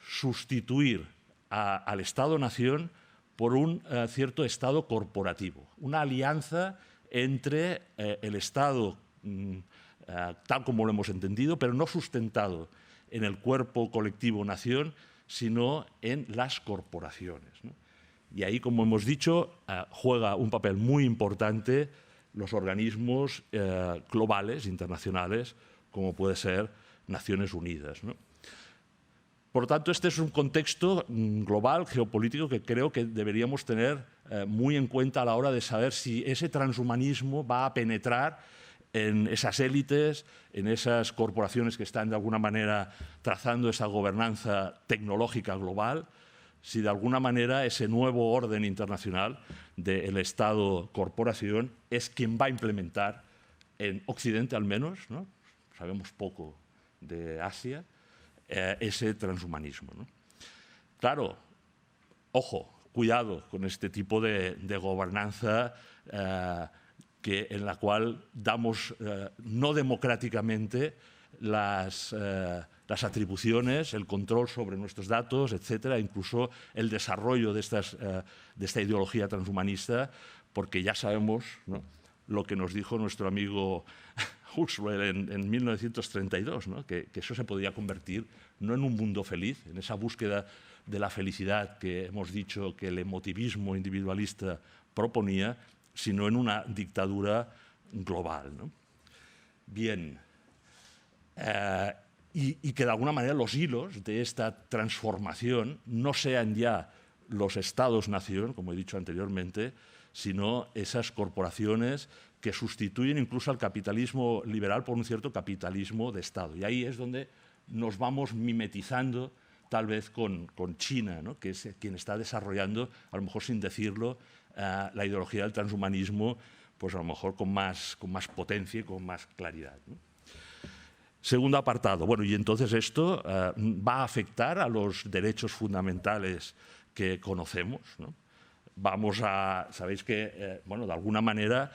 sustituir al Estado-nación por un cierto Estado corporativo, una alianza entre el Estado tal como lo hemos entendido, pero no sustentado en el cuerpo colectivo nación, sino en las corporaciones, ¿no? Y ahí, como hemos dicho, juega un papel muy importante los organismos globales, internacionales, como puede ser Naciones Unidas, ¿no? Por lo tanto, este es un contexto global, geopolítico, que creo que deberíamos tener muy en cuenta a la hora de saber si ese transhumanismo va a penetrar en esas élites, en esas corporaciones que están de alguna manera trazando esa gobernanza tecnológica global, si de alguna manera ese nuevo orden internacional del Estado-corporación es quien va a implementar, en Occidente al menos, ¿no? Sabemos poco de Asia, ese transhumanismo, ¿no? Claro, ojo, cuidado con este tipo de gobernanza en la cual damos no democráticamente las atribuciones, el control sobre nuestros datos, etcétera, incluso el desarrollo de esta ideología transhumanista, porque ya sabemos, ¿no?, lo que nos dijo nuestro amigo Huxley en 1932, ¿no?, que eso se podía convertir no en un mundo feliz, en esa búsqueda de la felicidad que hemos dicho que el emotivismo individualista proponía, sino en una dictadura global, ¿no? Bien, y que de alguna manera los hilos de esta transformación no sean ya los estados-nación, como he dicho anteriormente, sino esas corporaciones que sustituyen incluso al capitalismo liberal por un cierto capitalismo de Estado. Y ahí es donde nos vamos mimetizando tal vez con China, ¿no?, que es quien está desarrollando, a lo mejor sin decirlo, la ideología del transhumanismo, pues a lo mejor con más potencia y con más claridad, ¿no? Segundo apartado. Bueno, y entonces esto va a afectar a los derechos fundamentales que conocemos, ¿no? Sabéis que, bueno, de alguna manera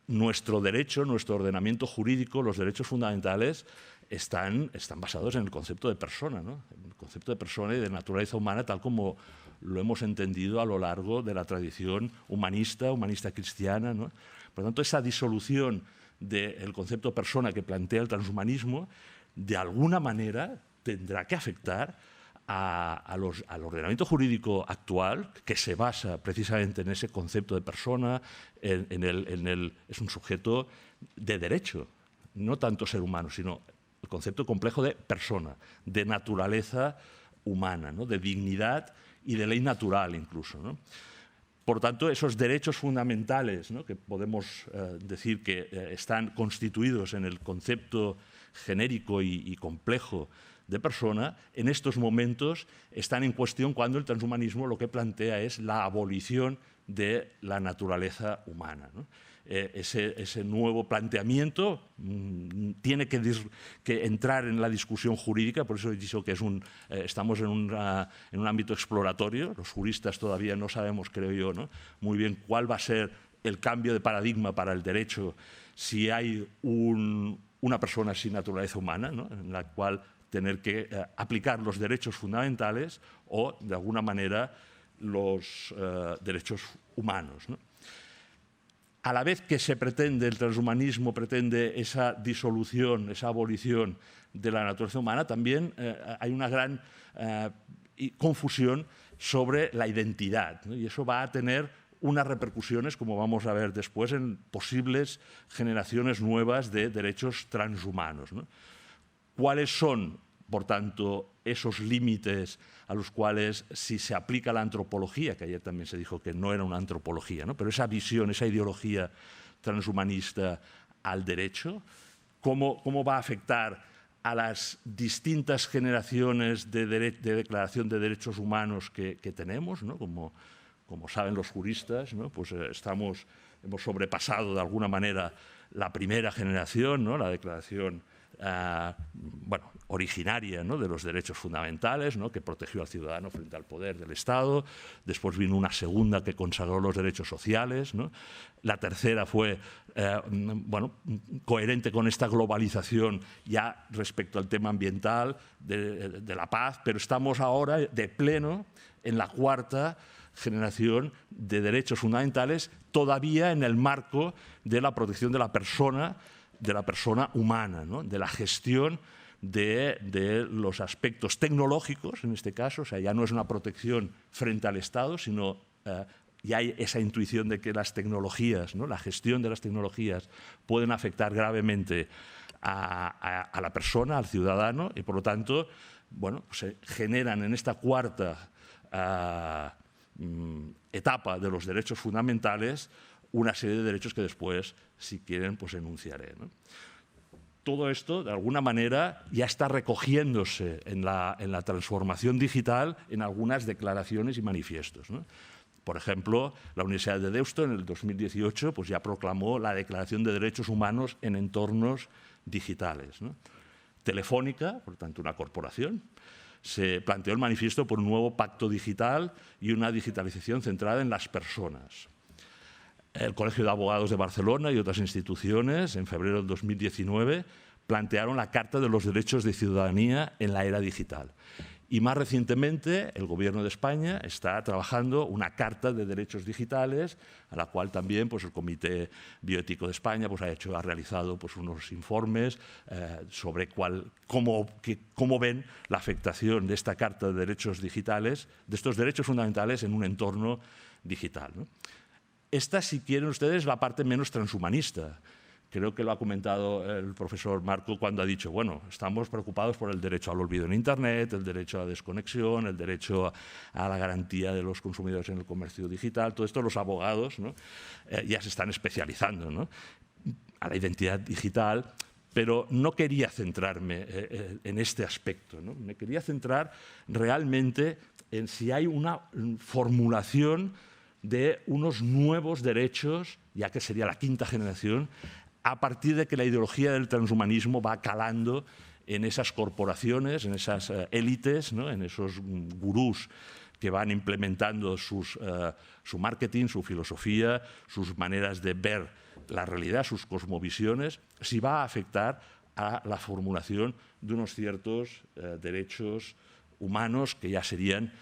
nuestro derecho, nuestro ordenamiento jurídico, los derechos fundamentales están basados en el concepto de persona, ¿no? El concepto de persona y de naturaleza humana, tal como lo hemos entendido a lo largo de la tradición humanista cristiana, ¿no? Por lo tanto, esa disolución del concepto persona que plantea el transhumanismo, de alguna manera tendrá que afectar al ordenamiento jurídico actual, que se basa precisamente en ese concepto de persona, es un sujeto de derecho, no tanto ser humano, sino el concepto complejo de persona, de naturaleza humana, ¿no?, de dignidad y de ley natural incluso, ¿no? Por tanto, esos derechos fundamentales, ¿no?, que podemos decir que están constituidos en el concepto genérico y complejo de persona, en estos momentos están en cuestión cuando el transhumanismo lo que plantea es la abolición de la naturaleza humana, ¿no? Ese nuevo planteamiento tiene que entrar en la discusión jurídica, por eso he dicho que estamos en un ámbito exploratorio. Los juristas todavía no sabemos, creo yo, ¿no?, muy bien cuál va a ser el cambio de paradigma para el derecho si hay una persona sin naturaleza humana, ¿no?, en la cual tener que aplicar los derechos fundamentales o, de alguna manera, los derechos humanos, ¿no? A la vez que se pretende, el transhumanismo pretende esa disolución, esa abolición de la naturaleza humana, también hay una gran confusión sobre la identidad, ¿no? Y eso va a tener unas repercusiones, como vamos a ver después, en posibles generaciones nuevas de derechos transhumanos, ¿no? ¿Cuáles son, por tanto, esos límites a los cuales, si se aplica la antropología, que ayer también se dijo que no era una antropología, ¿no?, pero esa visión, esa ideología transhumanista al derecho, cómo va a afectar a las distintas generaciones de declaración de derechos humanos que tenemos, ¿no? Como saben los juristas, ¿no?, pues hemos sobrepasado de alguna manera la primera generación, ¿no?, la declaración originaria, ¿no?, de los derechos fundamentales, ¿no?, que protegió al ciudadano frente al poder del Estado. Después vino una segunda que consagró los derechos sociales, ¿no? La tercera fue coherente con esta globalización ya respecto al tema ambiental, de la paz, pero estamos ahora de pleno en la cuarta generación de derechos fundamentales, todavía en el marco de la protección de la persona de la persona humana, ¿no? De la gestión de los aspectos tecnológicos, en este caso. O sea, ya no es una protección frente al Estado, sino ya hay esa intuición de que las tecnologías, ¿no? La gestión de las tecnologías pueden afectar gravemente a la persona, al ciudadano, y por lo tanto, bueno, se generan en esta cuarta etapa de los derechos fundamentales una serie de derechos que después, si quieren, pues enunciaré, ¿no? Todo esto, de alguna manera, ya está recogiéndose en la transformación digital en algunas declaraciones y manifiestos, ¿no? Por ejemplo, la Universidad de Deusto en el 2018 pues ya proclamó la Declaración de Derechos Humanos en entornos digitales, ¿no? Telefónica, por tanto una corporación, se planteó el manifiesto por un nuevo pacto digital y una digitalización centrada en las personas. El Colegio de Abogados de Barcelona y otras instituciones, en febrero del 2019, plantearon la Carta de los Derechos de Ciudadanía en la era digital. Y más recientemente, el Gobierno de España está trabajando una Carta de Derechos Digitales, a la cual también pues, el Comité Bioético de España pues, ha realizado pues, unos informes sobre cómo ven la afectación de esta Carta de Derechos Digitales, de estos derechos fundamentales en un entorno digital, ¿no? Esta, si quieren ustedes, es la parte menos transhumanista. Creo que lo ha comentado el profesor Marco cuando ha dicho, bueno, estamos preocupados por el derecho al olvido en Internet, el derecho a la desconexión, el derecho a la garantía de los consumidores en el comercio digital. Todo esto los abogados, ¿no? Ya se están especializando, ¿no? A la identidad digital, pero no quería centrarme en este aspecto, ¿no? Me quería centrar realmente en si hay una formulación de unos nuevos derechos, ya que sería la quinta generación, a partir de que la ideología del transhumanismo va calando en esas corporaciones, en esas élites, ¿no? En esos gurús que van implementando su marketing, su filosofía, sus maneras de ver la realidad, sus cosmovisiones, si va a afectar a la formulación de unos ciertos derechos humanos que ya serían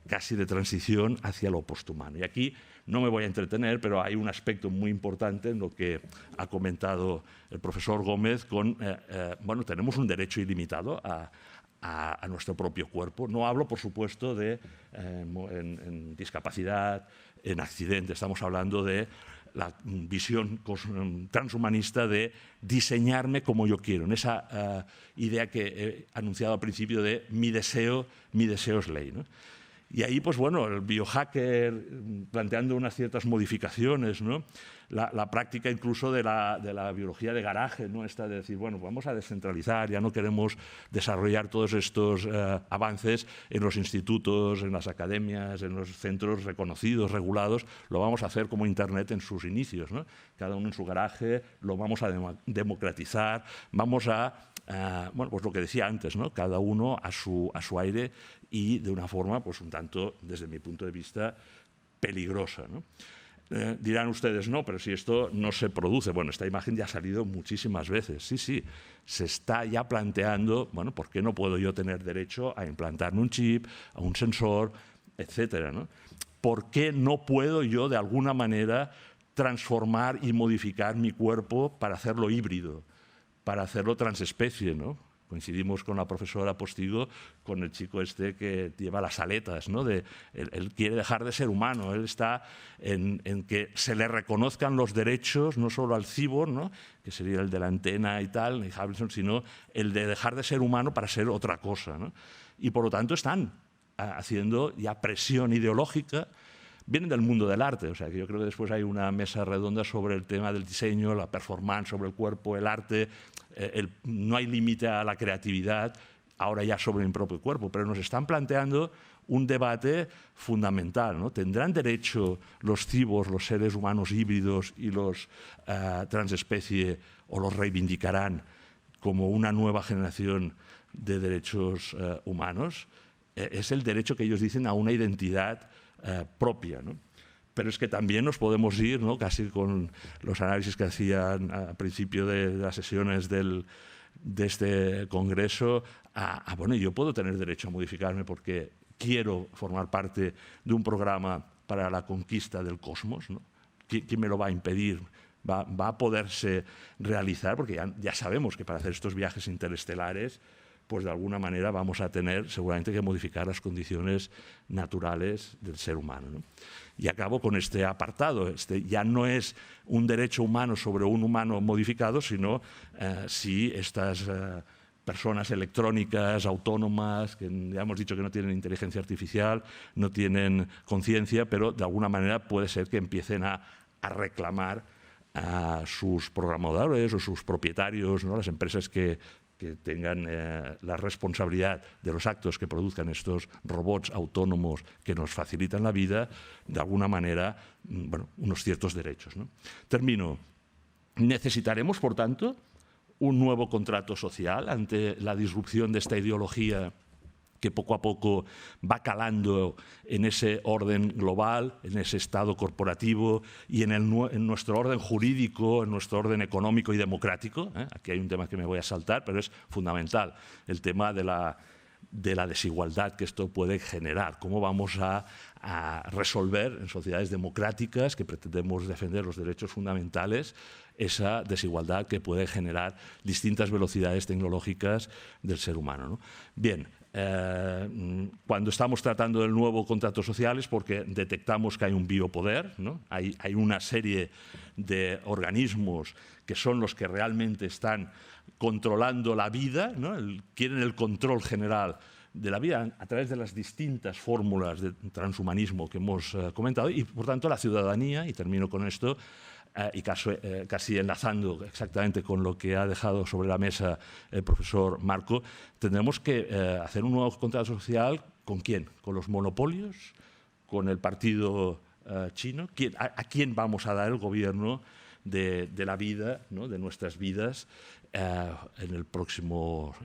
casi de transición hacia lo posthumano. Y aquí no me voy a entretener, pero hay un aspecto muy importante en lo que ha comentado el profesor Gómez bueno, tenemos un derecho ilimitado a nuestro propio cuerpo. No hablo, por supuesto, de en discapacidad, en accidente. Estamos hablando de la visión transhumanista de diseñarme como yo quiero, en esa idea que he anunciado al principio de mi deseo es ley, ¿no? Y ahí, pues bueno, el biohacker planteando unas ciertas modificaciones, ¿no? La práctica incluso de la biología de garaje, ¿no? Esta de decir, bueno, vamos a descentralizar, ya no queremos desarrollar todos estos avances en los institutos, en las academias, en los centros reconocidos, regulados, lo vamos a hacer como Internet en sus inicios, ¿no? Cada uno en su garaje, lo vamos a democratizar, vamos a bueno, pues lo que decía antes, ¿no? Cada uno a su aire y de una forma, pues un tanto, desde mi punto de vista, peligrosa, ¿no? Dirán ustedes, no, pero si esto no se produce. Bueno, esta imagen ya ha salido muchísimas veces. Sí, sí, se está ya planteando, bueno, ¿por qué no puedo yo tener derecho a implantarme un chip, a un sensor, etcétera, ¿no? ¿Por qué no puedo yo, de alguna manera, transformar y modificar mi cuerpo para hacerlo híbrido, para hacerlo transespecie, ¿no? Coincidimos con la profesora Postigo, con el chico este que lleva las aletas, ¿no? Él quiere dejar de ser humano, él está en que se le reconozcan los derechos, no solo al cyborg, ¿no? Que sería el de la antena y tal, sino el de dejar de ser humano para ser otra cosa, ¿no? Y por lo tanto están haciendo ya presión ideológica. Vienen del mundo del arte, o sea que yo creo que después hay una mesa redonda sobre el tema del diseño, la performance sobre el cuerpo, el arte. No hay límite a la creatividad, ahora ya sobre mi propio cuerpo, pero nos están planteando un debate fundamental, ¿no? ¿Tendrán derecho los cyborgs, los seres humanos híbridos y los transespecie, o los reivindicarán como una nueva generación de derechos humanos? Es el derecho que ellos dicen a una identidad propia, ¿no? Pero es que también nos podemos ir, ¿no? Casi con los análisis que hacían al principio de las sesiones de este congreso, bueno, yo puedo tener derecho a modificarme porque quiero formar parte de un programa para la conquista del cosmos, ¿no? ¿Quién me lo va a impedir? va a poderse realizar, porque ya sabemos que para hacer estos viajes interestelares, pues de alguna manera vamos a tener seguramente que modificar las condiciones naturales del ser humano, ¿no? Y acabo con este apartado. Ya no es un derecho humano sobre un humano modificado, sino si estas personas electrónicas, autónomas, que ya hemos dicho que no tienen inteligencia artificial, no tienen conciencia, pero de alguna manera puede ser que empiecen a reclamar a sus programadores o sus propietarios, ¿no? Las empresas que tengan la responsabilidad de los actos que produzcan estos robots autónomos que nos facilitan la vida, de alguna manera, bueno, unos ciertos derechos, ¿no? Termino. Necesitaremos, por tanto, un nuevo contrato social ante la disrupción de esta ideología que poco a poco va calando en ese orden global, en ese estado corporativo y en nuestro orden jurídico, en nuestro orden económico y democrático. Aquí hay un tema que me voy a saltar, pero es fundamental, el tema de la desigualdad que esto puede generar. ¿Cómo vamos a resolver en sociedades democráticas que pretendemos defender los derechos fundamentales esa desigualdad que puede generar distintas velocidades tecnológicas del ser humano, ¿no? Bien, cuando estamos tratando del nuevo contrato social es porque detectamos que hay un biopoder, ¿no? Hay una serie de organismos que son los que realmente están controlando la vida, ¿no? Quieren el control general de la vida a través de las distintas fórmulas de transhumanismo que hemos comentado, y por tanto la ciudadanía, y termino con esto, y casi enlazando exactamente con lo que ha dejado sobre la mesa el profesor Marco, tendremos que hacer un nuevo contrato social. ¿Con quién? ¿Con los monopolios? ¿Con el partido chino? ¿A quién vamos a dar el gobierno de la vida, ¿no? De nuestras vidas en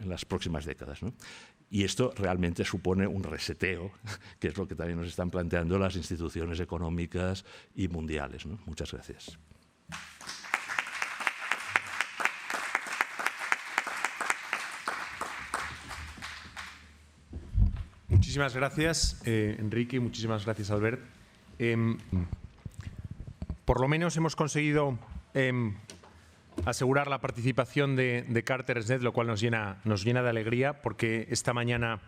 las próximas décadas, ¿no? Y esto realmente supone un reseteo, que es lo que también nos están planteando las instituciones económicas y mundiales, ¿no? Muchas gracias. Muchísimas gracias, Enrique, y muchísimas gracias, Albert. Por lo menos hemos conseguido asegurar la participación de Carter Snead, lo cual nos llena de alegría, porque esta mañana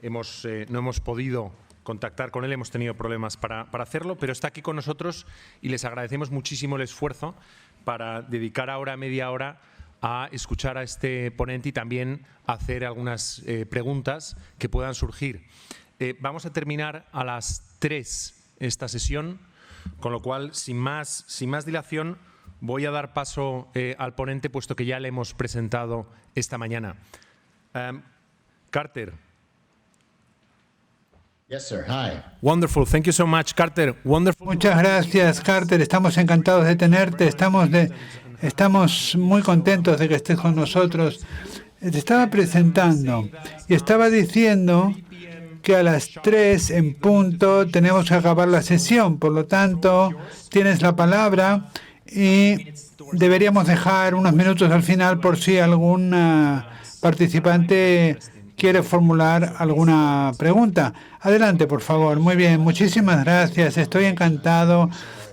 no hemos podido contactar con él, hemos tenido problemas para hacerlo, pero está aquí con nosotros y les agradecemos muchísimo el esfuerzo para dedicar ahora media hora a escuchar a este ponente y también hacer algunas preguntas que puedan surgir. Vamos a terminar a las 3 esta sesión, con lo cual, sin más dilación, voy a dar paso al ponente, puesto que ya le hemos presentado esta mañana. Carter. Yes, sir. Hi. Wonderful. Thank you so much, Carter. Wonderful. Muchas gracias, Carter. Estamos encantados de tenerte. Estamos muy contentos de que estés con nosotros. Te estaba presentando y estaba diciendo que a las 3 en punto tenemos que acabar la sesión. Por lo tanto, tienes la palabra y deberíamos dejar unos minutos al final por si algún participante quiere formular alguna pregunta. Adelante, por favor. Muy bien, muchísimas gracias. Estoy encantado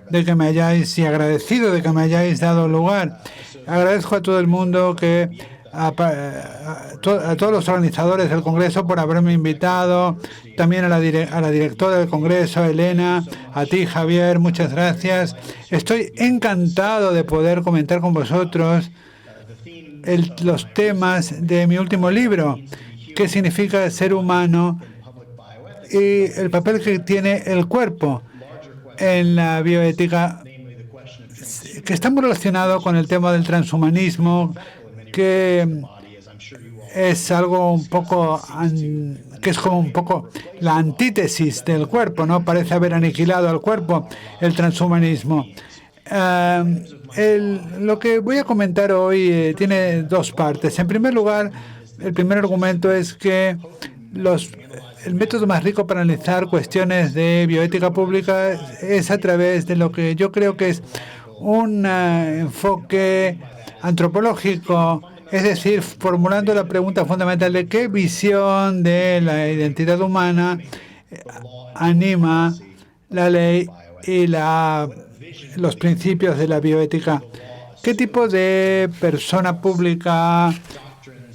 de que me hayáis y agradecido de que me hayáis dado lugar. Agradezco a todo el mundo a todos los organizadores del Congreso por haberme invitado, también a la directora del Congreso, Elena, a ti, Javier, muchas gracias. Estoy encantado de poder comentar con vosotros los temas de mi último libro, qué significa ser humano y el papel que tiene el cuerpo en la bioética, que está muy relacionado con el tema del transhumanismo, que es algo un poco, que es como un poco la antítesis del cuerpo, ¿no? Parece haber aniquilado al cuerpo el transhumanismo. Lo que voy a comentar hoy tiene 2 partes. En primer lugar, el primer argumento es que el método más rico para analizar cuestiones de bioética pública es a través de lo que yo creo que es un enfoque antropológico, es decir, formulando la pregunta fundamental de qué visión de la identidad humana anima la ley y los principios de la bioética. ¿Qué tipo de persona pública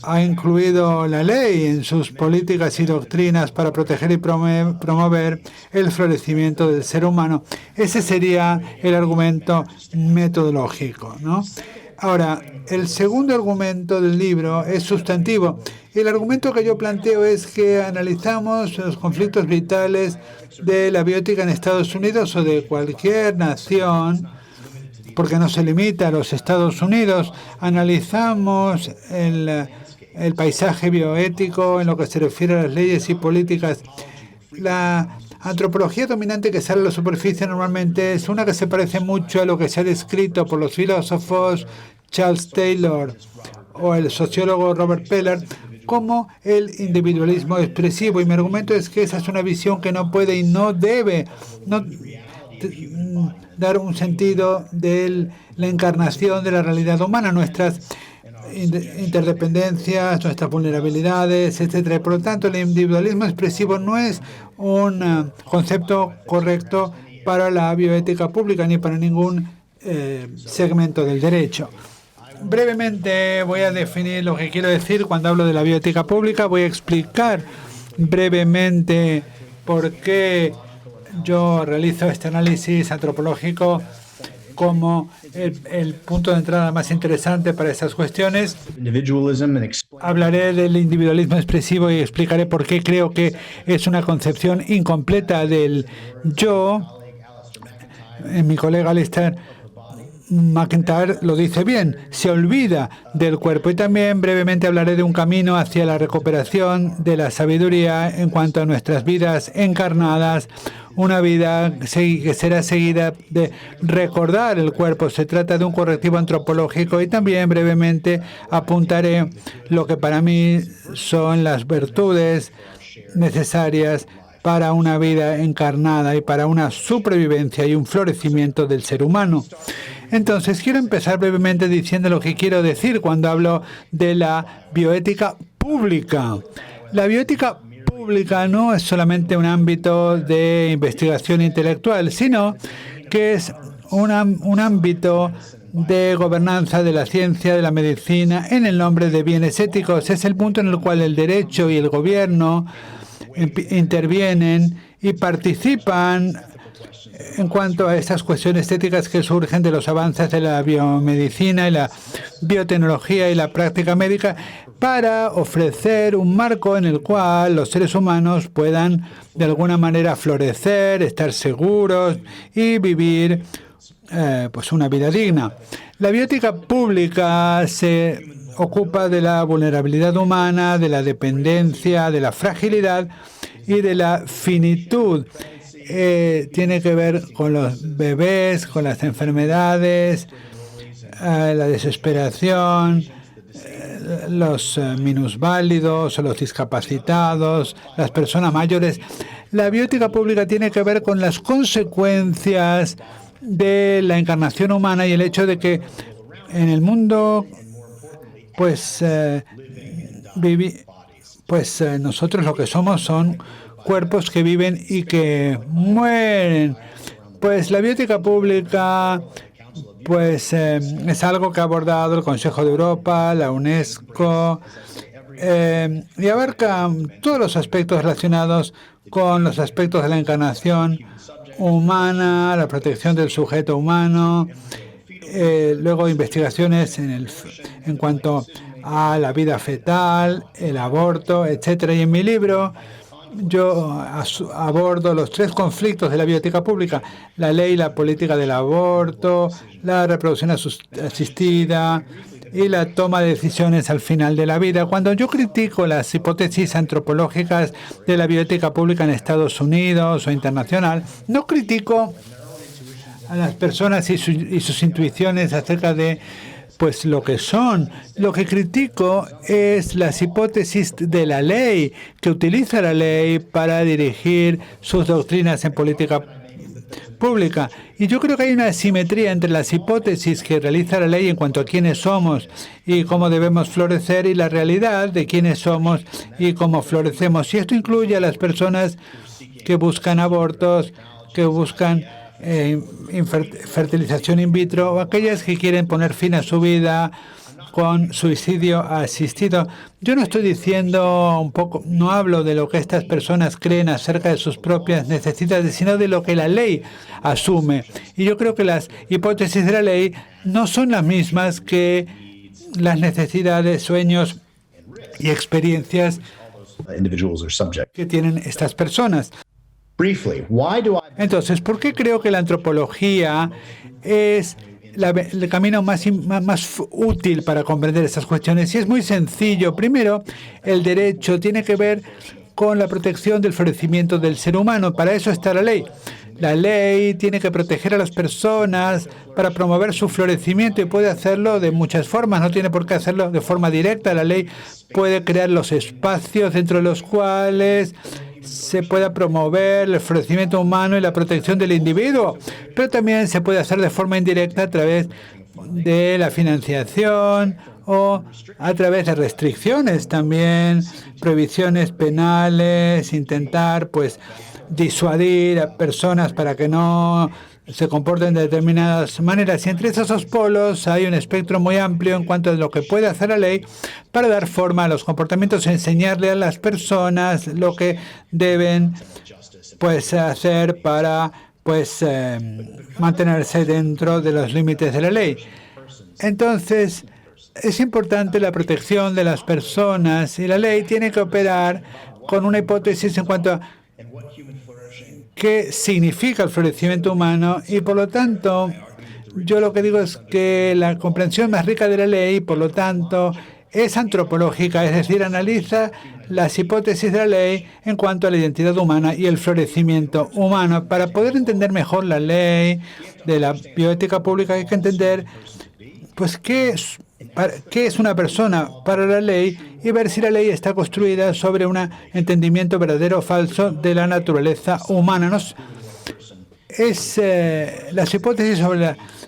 ha incluido la ley en sus políticas y doctrinas para proteger y promover el florecimiento del ser humano? Ese sería el argumento metodológico, ¿no? Ahora, el segundo argumento del libro es sustantivo. El argumento que yo planteo es que analizamos los conflictos vitales de la bioética en Estados Unidos o de cualquier nación, porque no se limita a los Estados Unidos. Analizamos el paisaje bioético en lo que se refiere a las leyes y políticas. La antropología dominante que sale a la superficie normalmente es una que se parece mucho a lo que se ha descrito por los filósofos Charles Taylor o el sociólogo Robert Peller como el individualismo expresivo. Y mi argumento es que esa es una visión que no puede y no debe dar un sentido de la encarnación de la realidad humana, nuestras interdependencias, nuestras vulnerabilidades, etcétera. Por lo tanto, el individualismo expresivo no es un concepto correcto para la bioética pública ni para ningún segmento del derecho. Brevemente voy a definir lo que quiero decir cuando hablo de la bioética pública. Voy a explicar brevemente por qué yo realizo este análisis antropológico como el punto de entrada más interesante para estas cuestiones. Hablaré del individualismo expresivo y explicaré por qué creo que es una concepción incompleta del yo. Mi colega Alistair McIntyre lo dice bien, se olvida del cuerpo. Y también brevemente hablaré de un camino hacia la recuperación de la sabiduría en cuanto a nuestras vidas encarnadas, una vida que será seguida de recordar el cuerpo. Se trata de un correctivo antropológico. Y también brevemente apuntaré lo que para mí son las virtudes necesarias para una vida encarnada y para una supervivencia y un florecimiento del ser humano. Entonces, quiero empezar brevemente diciendo lo que quiero decir cuando hablo de la bioética pública. La bioética pública no es solamente un ámbito de investigación intelectual, sino que es un ámbito de gobernanza de la ciencia, de la medicina, en el nombre de bienes éticos. Es el punto en el cual el derecho y el gobierno intervienen y participan en cuanto a estas cuestiones éticas que surgen de los avances de la biomedicina y la biotecnología y la práctica médica, para ofrecer un marco en el cual los seres humanos puedan de alguna manera florecer, estar seguros y vivir pues una vida digna. La bioética pública se ocupa de la vulnerabilidad humana, de la dependencia, de la fragilidad y de la finitud. Tiene que ver con los bebés, con las enfermedades, la desesperación, los minusválidos o los discapacitados, las personas mayores. La bioética pública tiene que ver con las consecuencias de la encarnación humana y el hecho de que en el mundo nosotros lo que somos son cuerpos que viven y que mueren. Pues la bioética pública es algo que ha abordado el Consejo de Europa, la UNESCO, y abarca todos los aspectos relacionados con los aspectos de la encarnación humana, la protección del sujeto humano, luego investigaciones en cuanto a la vida fetal, el aborto, etcétera. Y en mi libro yo abordo los tres conflictos de la bioética pública: la ley y la política del aborto, la reproducción asistida y la toma de decisiones al final de la vida. Cuando yo critico las hipótesis antropológicas de la bioética pública en Estados Unidos o internacional, no critico a las personas y sus intuiciones acerca de lo que son. Lo que critico es las hipótesis de la ley, que utiliza la ley para dirigir sus doctrinas en política pública. Y yo creo que hay una asimetría entre las hipótesis que realiza la ley en cuanto a quiénes somos y cómo debemos florecer, y la realidad de quiénes somos y cómo florecemos. Y esto incluye a las personas que buscan abortos, que buscan fertilización in vitro, o aquellas que quieren poner fin a su vida con suicidio asistido. Yo no estoy diciendo no hablo de lo que estas personas creen acerca de sus propias necesidades, sino de lo que la ley asume. Y yo creo que las hipótesis de la ley no son las mismas que las necesidades, sueños y experiencias que tienen estas personas. Entonces, ¿por qué creo que la antropología es el camino más útil para comprender estas cuestiones? Y es muy sencillo. Primero, el derecho tiene que ver con la protección del florecimiento del ser humano. Para eso está la ley. La ley tiene que proteger a las personas para promover su florecimiento y puede hacerlo de muchas formas. No tiene por qué hacerlo de forma directa. La ley puede crear los espacios dentro de los cuales se pueda promover el florecimiento humano y la protección del individuo, pero también se puede hacer de forma indirecta a través de la financiación o a través de restricciones también, prohibiciones penales, intentar disuadir a personas para que no se comporten de determinadas maneras. Y entre esos dos polos hay un espectro muy amplio en cuanto a lo que puede hacer la ley para dar forma a los comportamientos, enseñarle a las personas lo que deben hacer para mantenerse dentro de los límites de la ley. Entonces, es importante la protección de las personas y la ley tiene que operar con una hipótesis en cuanto a qué significa el florecimiento humano y, por lo tanto, yo lo que digo es que la comprensión más rica de la ley, por lo tanto, es antropológica, es decir, analiza las hipótesis de la ley en cuanto a la identidad humana y el florecimiento humano. Para poder entender mejor la ley de la bioética pública hay que entender qué es una persona para la ley y ver si la ley está construida sobre un entendimiento verdadero o falso de la naturaleza humana. Las hipótesis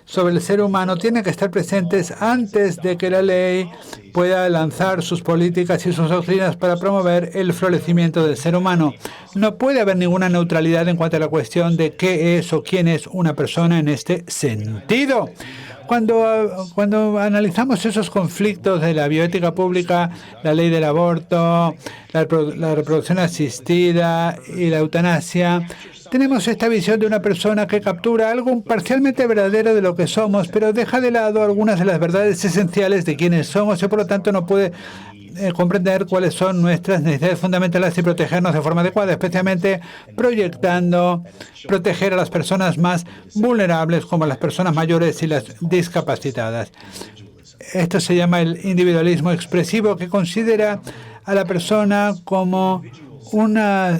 sobre el ser humano tienen que estar presentes antes de que la ley pueda lanzar sus políticas y sus doctrinas para promover el florecimiento del ser humano. No puede haber ninguna neutralidad en cuanto a la cuestión de qué es o quién es una persona en este sentido. Cuando analizamos esos conflictos de la bioética pública, la ley del aborto, la reproducción asistida y la eutanasia, tenemos esta visión de una persona que captura algo parcialmente verdadero de lo que somos, pero deja de lado algunas de las verdades esenciales de quiénes somos y por lo tanto no puede comprender cuáles son nuestras necesidades fundamentales y protegernos de forma adecuada, especialmente proteger a las personas más vulnerables como las personas mayores y las discapacitadas. Esto se llama el individualismo expresivo, que considera a la persona como una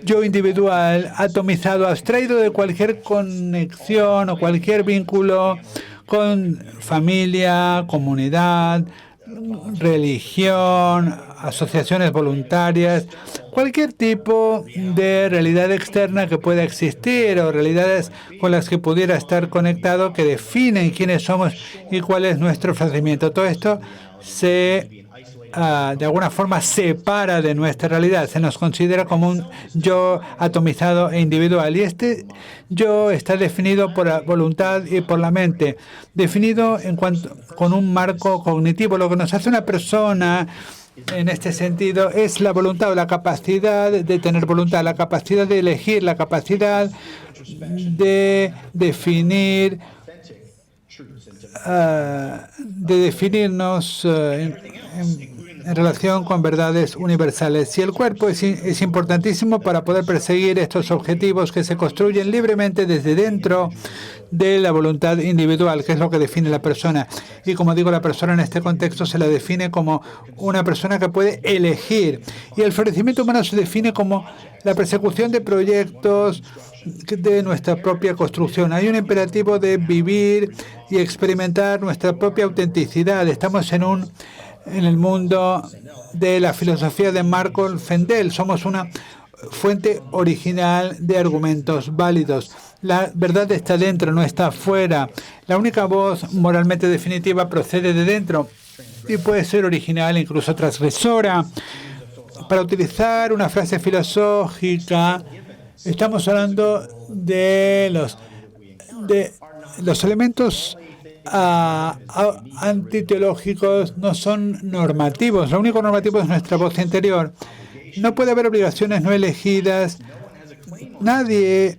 yo individual, atomizado, abstraído de cualquier conexión o cualquier vínculo con familia, comunidad, religión, asociaciones voluntarias, cualquier tipo de realidad externa que pueda existir o realidades con las que pudiera estar conectado que definen quiénes somos y cuál es nuestro ofrecimiento. Todo esto de alguna forma separa de nuestra realidad, se nos considera como un yo atomizado e individual y este yo está definido por la voluntad y por la mente, definido con un marco cognitivo. Lo que nos hace una persona en este sentido es la voluntad o la capacidad de tener voluntad, la capacidad de elegir, la capacidad de definirnos en relación con verdades universales. Y el cuerpo es importantísimo para poder perseguir estos objetivos que se construyen libremente desde dentro de la voluntad individual, que es lo que define la persona. Y como digo, la persona en este contexto se la define como una persona que puede elegir. Y el florecimiento humano se define como la persecución de proyectos de nuestra propia construcción. Hay un imperativo de vivir y experimentar nuestra propia autenticidad. Estamos en el mundo de la filosofía de Marco Fendel. Somos una fuente original de argumentos válidos. La verdad está dentro, no está afuera. La única voz moralmente definitiva procede de dentro y puede ser original, incluso transgresora. Para utilizar una frase filosófica, estamos hablando de los los elementos antiteológicos no son normativos. Lo único normativo es nuestra voz interior. No puede haber obligaciones no elegidas. Nadie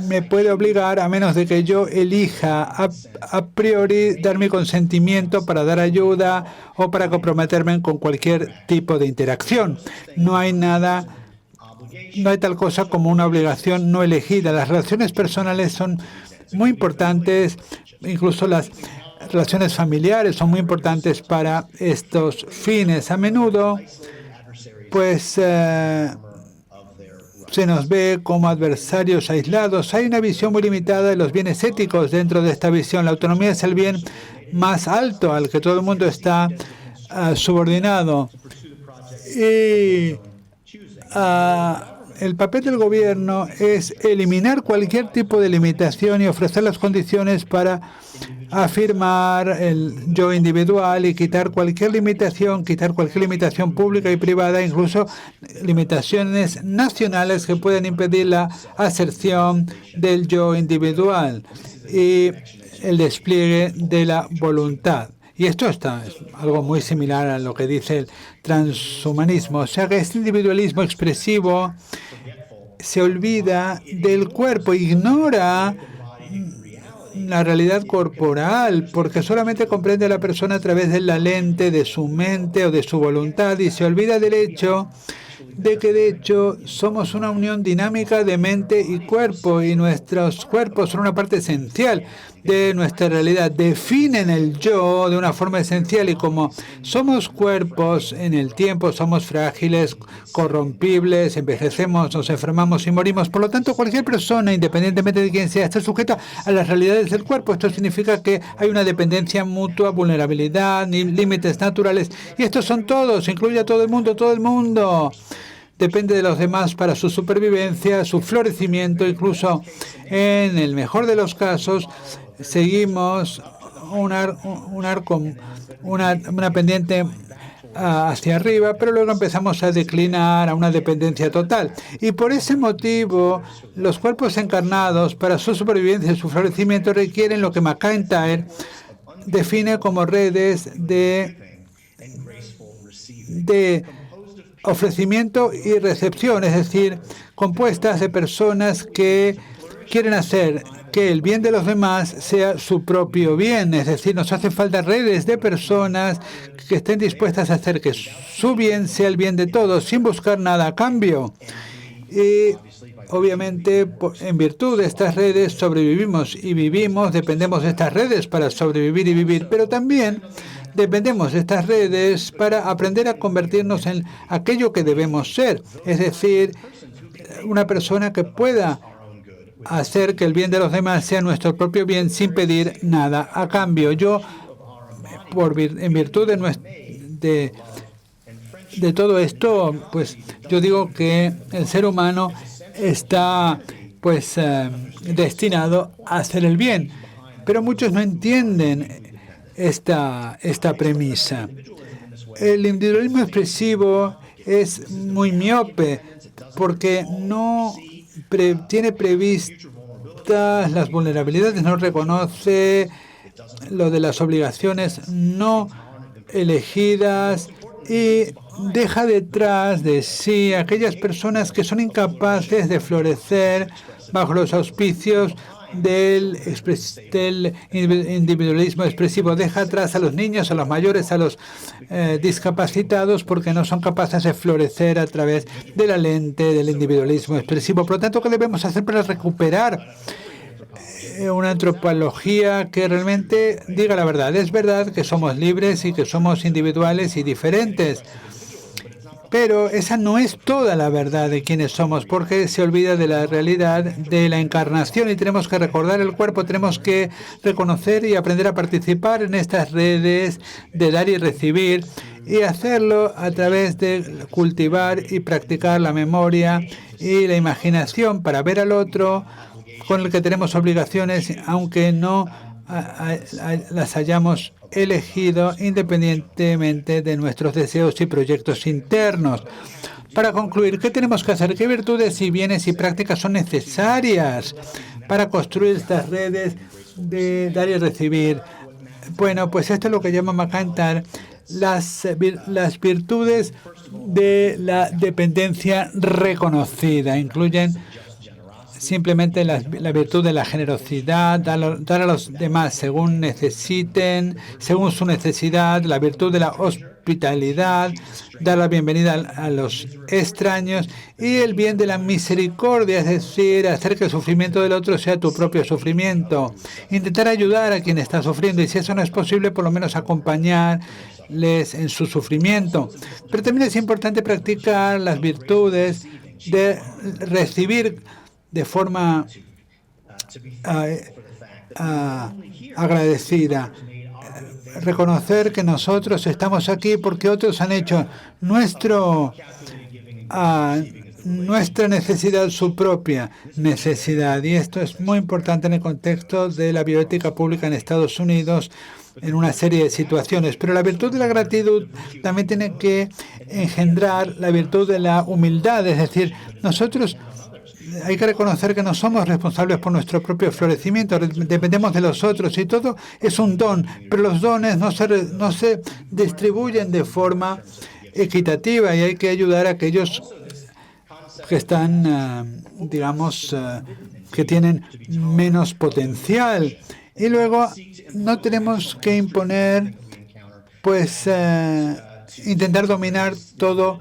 me puede obligar a menos de que yo elija a priori dar mi consentimiento para dar ayuda o para comprometerme con cualquier tipo de interacción. No hay tal cosa como una obligación no elegida. Las relaciones personales son muy importantes, incluso las relaciones familiares son muy importantes para estos fines. A menudo, pues, se nos ve como adversarios aislados. Hay una visión muy limitada de los bienes éticos dentro de esta visión. La autonomía es el bien más alto al que todo el mundo está subordinado. Y el papel del gobierno es eliminar cualquier tipo de limitación y ofrecer las condiciones para afirmar el yo individual y quitar cualquier limitación pública y privada, incluso limitaciones nacionales que pueden impedir la aserción del yo individual y el despliegue de la voluntad. Y esto es algo muy similar a lo que dice el transhumanismo. O sea que este individualismo expresivo se olvida del cuerpo, ignora la realidad corporal, porque solamente comprende a la persona a través de la lente de su mente o de su voluntad y se olvida del hecho de que de hecho somos una unión dinámica de mente y cuerpo y nuestros cuerpos son una parte esencial de nuestra realidad, definen el yo de una forma esencial y como somos cuerpos en el tiempo, somos frágiles, corrompibles, envejecemos, nos enfermamos y morimos. Por lo tanto, cualquier persona, independientemente de quién sea, está sujeta a las realidades del cuerpo. Esto significa que hay una dependencia mutua, vulnerabilidad, límites naturales y estos son todos, incluye a todo el mundo, depende de los demás para su supervivencia, su florecimiento, incluso en el mejor de los casos, seguimos una pendiente hacia arriba, pero luego empezamos a declinar a una dependencia total. Y por ese motivo, los cuerpos encarnados, para su supervivencia y su florecimiento, requieren lo que MacIntyre define como redes de ofrecimiento y recepción, es decir, compuestas de personas que quieren hacer que el bien de los demás sea su propio bien, es decir, nos hacen falta redes de personas que estén dispuestas a hacer que su bien sea el bien de todos, sin buscar nada a cambio. Y obviamente, en virtud de estas redes sobrevivimos y vivimos, dependemos de estas redes para sobrevivir y vivir, pero también dependemos de estas redes para aprender a convertirnos en aquello que debemos ser, es decir, una persona que pueda hacer que el bien de los demás sea nuestro propio bien sin pedir nada a cambio. Yo, en virtud de todo esto, pues yo digo que el ser humano está destinado a hacer el bien, pero muchos no entienden esta premisa. El individualismo expresivo es muy miope porque no tiene previstas las vulnerabilidades, no reconoce lo de las obligaciones no elegidas y deja detrás de sí aquellas personas que son incapaces de florecer bajo los auspicios del individualismo expresivo. Deja atrás a los niños, a los mayores, a los discapacitados, porque no son capaces de florecer a través de la lente del individualismo expresivo. Por lo tanto, ¿qué debemos hacer para recuperar una antropología que realmente diga la verdad? Es verdad que somos libres y que somos individuales y diferentes, pero esa no es toda la verdad de quiénes somos, porque se olvida de la realidad de la encarnación y tenemos que recordar el cuerpo, tenemos que reconocer y aprender a participar en estas redes de dar y recibir y hacerlo a través de cultivar y practicar la memoria y la imaginación para ver al otro con el que tenemos obligaciones, aunque no las hayamos elegido independientemente de nuestros deseos y proyectos internos. Para concluir, ¿qué tenemos que hacer? ¿Qué virtudes y bienes y prácticas son necesarias para construir estas redes de dar y recibir. Bueno, pues esto es lo que llama MacIntyre las virtudes de la dependencia reconocida. Incluyen simplemente la virtud de la generosidad, dar a los demás según necesiten, según su necesidad, la virtud de la hospitalidad, dar la bienvenida a los extraños y el bien de la misericordia, es decir, hacer que el sufrimiento del otro sea tu propio sufrimiento. Intentar ayudar a quien está sufriendo y si eso no es posible, por lo menos acompañarles en su sufrimiento. Pero también es importante practicar las virtudes de recibir de forma agradecida. Reconocer que nosotros estamos aquí porque otros han hecho nuestra necesidad su propia necesidad. Y esto es muy importante en el contexto de la bioética pública en Estados Unidos en una serie de situaciones. Pero la virtud de la gratitud también tiene que engendrar la virtud de la humildad. Es decir, nosotros hay que reconocer que no somos responsables por nuestro propio florecimiento, dependemos de los otros y todo es un don, pero los dones no se distribuyen de forma equitativa y hay que ayudar a aquellos que están, que tienen menos potencial. Y luego no tenemos que imponer, intentar dominar todo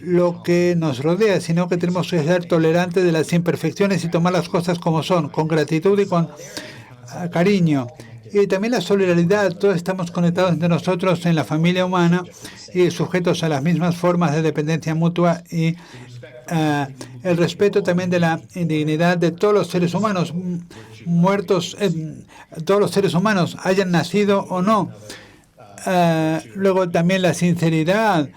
lo que nos rodea, sino que tenemos que ser tolerantes de las imperfecciones y tomar las cosas como son, con gratitud y con cariño. Y también la solidaridad, todos estamos conectados entre nosotros en la familia humana y sujetos a las mismas formas de dependencia mutua y el respeto también de la indignidad de todos los seres humanos, muertos, todos los seres humanos, hayan nacido o no. Luego también la sinceridad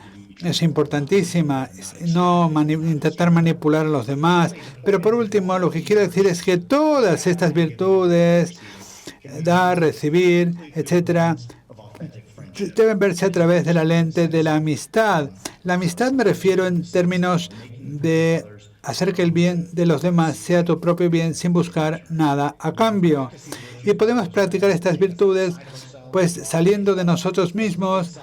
es importantísima, no intentar manipular a los demás. Pero por último, lo que quiero decir es que todas estas virtudes, dar, recibir, etcétera, deben verse a través de la lente de la amistad. La amistad me refiero en términos de hacer que el bien de los demás sea tu propio bien sin buscar nada a cambio. Y podemos practicar estas virtudes saliendo de nosotros mismos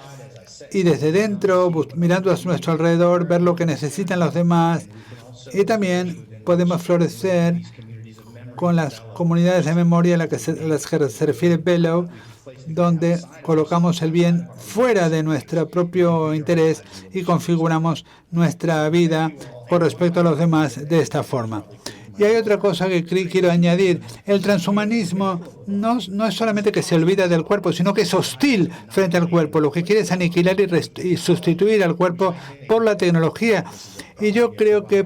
y desde dentro, mirando a nuestro alrededor, ver lo que necesitan los demás. Y también podemos florecer con las comunidades de memoria a las que se refiere Bellow, donde colocamos el bien fuera de nuestro propio interés y configuramos nuestra vida con respecto a los demás de esta forma. Y hay otra cosa que quiero añadir. El transhumanismo no es solamente que se olvida del cuerpo, sino que es hostil frente al cuerpo. Lo que quiere es aniquilar y sustituir al cuerpo por la tecnología. Y yo creo que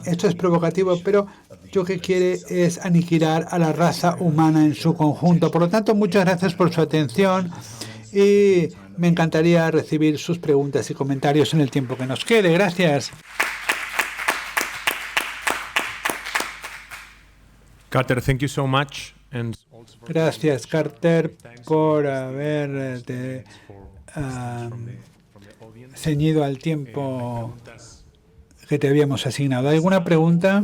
esto es provocativo, pero lo que quiere es aniquilar a la raza humana en su conjunto. Por lo tanto, muchas gracias por su atención y me encantaría recibir sus preguntas y comentarios en el tiempo que nos quede. Gracias. Carter, thank you so much. Gracias, Carter, por haberte ceñido al tiempo que te habíamos asignado. ¿Alguna pregunta?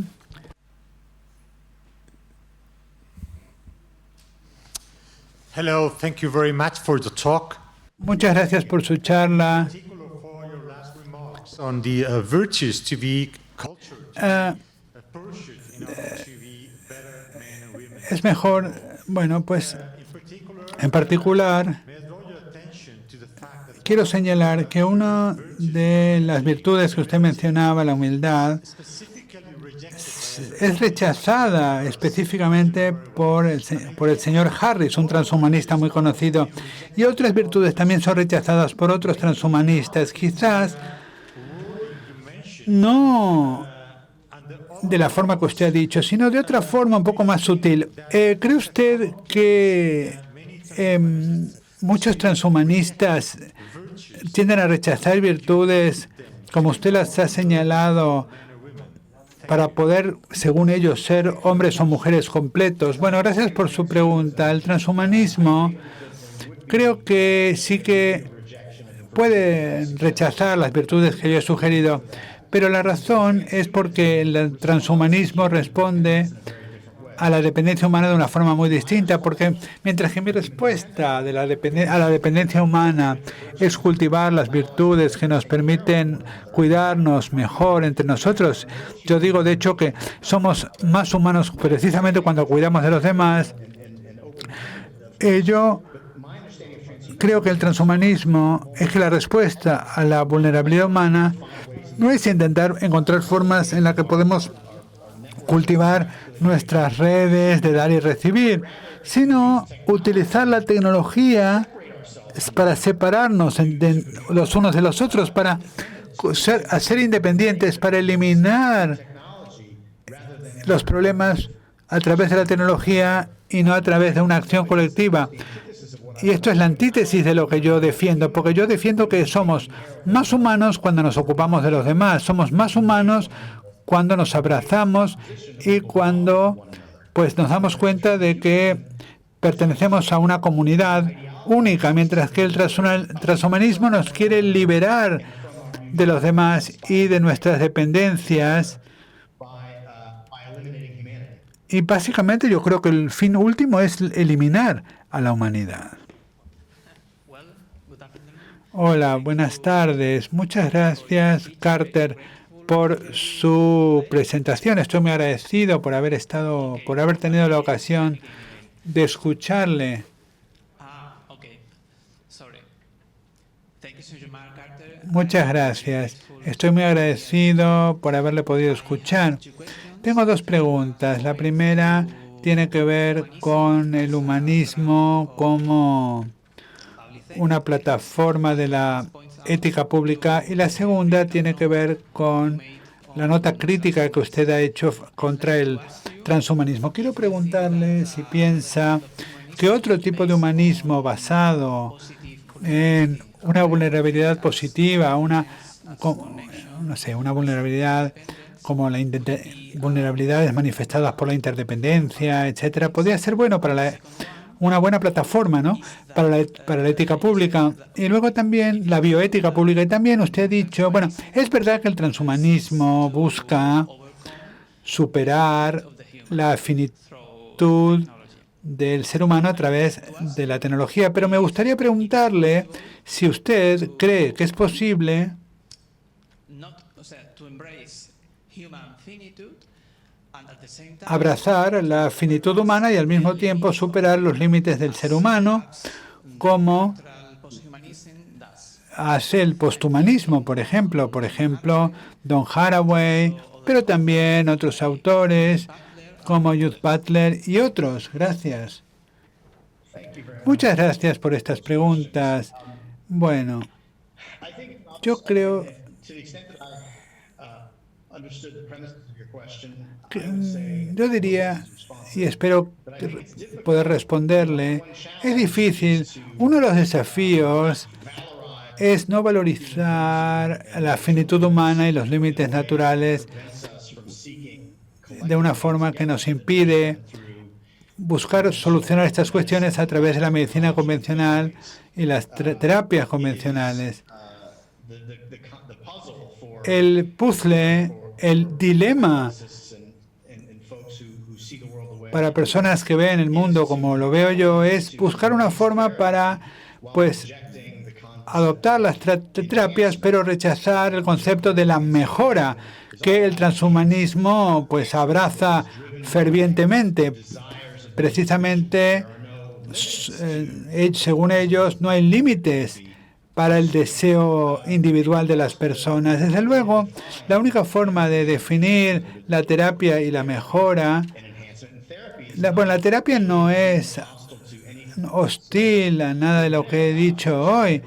Hello, thank you very much for the talk. Muchas gracias por su charla. On the virtues to be cultured. Es mejor, en particular, quiero señalar que una de las virtudes que usted mencionaba, la humildad, es rechazada específicamente por el señor Harris, un transhumanista muy conocido, y otras virtudes también son rechazadas por otros transhumanistas, quizás no de la forma que usted ha dicho, sino de otra forma un poco más sutil. ¿Cree usted que muchos transhumanistas tienden a rechazar virtudes, como usted las ha señalado, para poder, según ellos, ser hombres o mujeres completos? Bueno, gracias por su pregunta. El transhumanismo creo que sí que puede rechazar las virtudes que yo he sugerido, pero la razón es porque el transhumanismo responde a la dependencia humana de una forma muy distinta, porque mientras que mi respuesta a la dependencia humana es cultivar las virtudes que nos permiten cuidarnos mejor entre nosotros, yo digo de hecho que somos más humanos precisamente cuando cuidamos de los demás. Yo creo que el transhumanismo es que la respuesta a la vulnerabilidad humana no es intentar encontrar formas en las que podemos cultivar nuestras redes de dar y recibir, sino utilizar la tecnología para separarnos de los unos de los otros, para ser independientes, para eliminar los problemas a través de la tecnología y no a través de una acción colectiva. Y esto es la antítesis de lo que yo defiendo, porque yo defiendo que somos más humanos cuando nos ocupamos de los demás, somos más humanos cuando nos abrazamos y cuando pues nos damos cuenta de que pertenecemos a una comunidad única, mientras que el transhumanismo nos quiere liberar de los demás y de nuestras dependencias. Y básicamente yo creo que el fin último es eliminar a la humanidad. Hola, buenas tardes. Muchas gracias, Carter, por su presentación. Estoy muy agradecido por haber tenido la ocasión de escucharle. Muchas gracias. Estoy muy agradecido por haberle podido escuchar. Tengo dos preguntas. La primera tiene que ver con el humanismo como una plataforma de la ética pública, y la segunda tiene que ver con la nota crítica que usted ha hecho contra el transhumanismo. Quiero preguntarle si piensa que otro tipo de humanismo basado en una vulnerabilidad positiva, una vulnerabilidad como vulnerabilidades manifestadas por la interdependencia, etcétera, podría ser bueno para una buena plataforma, ¿no?, para la ética pública. Y luego también la bioética pública. Y también usted ha dicho, bueno, es verdad que el transhumanismo busca superar la finitud del ser humano a través de la tecnología, pero me gustaría preguntarle si usted cree que es posible abrazar la finitud humana y al mismo tiempo superar los límites del ser humano, como hace el posthumanismo, por ejemplo, Don Haraway, pero también otros autores como Judith Butler y otros. Gracias. Muchas gracias por estas preguntas. Bueno, yo creo yo diría, y espero poder responderle, es difícil. Uno de los desafíos es no valorizar la finitud humana y los límites naturales de una forma que nos impide buscar solucionar estas cuestiones a través de la medicina convencional y las terapias convencionales. El puzzle, el dilema para personas que ven el mundo como lo veo yo es buscar una forma para, pues, adoptar las terapias, pero rechazar el concepto de la mejora que el transhumanismo, pues, abraza fervientemente. Precisamente, según ellos, no hay límites para el deseo individual de las personas. Desde luego, la única forma de definir la terapia y la mejora, la terapia no es hostil a nada de lo que he dicho hoy.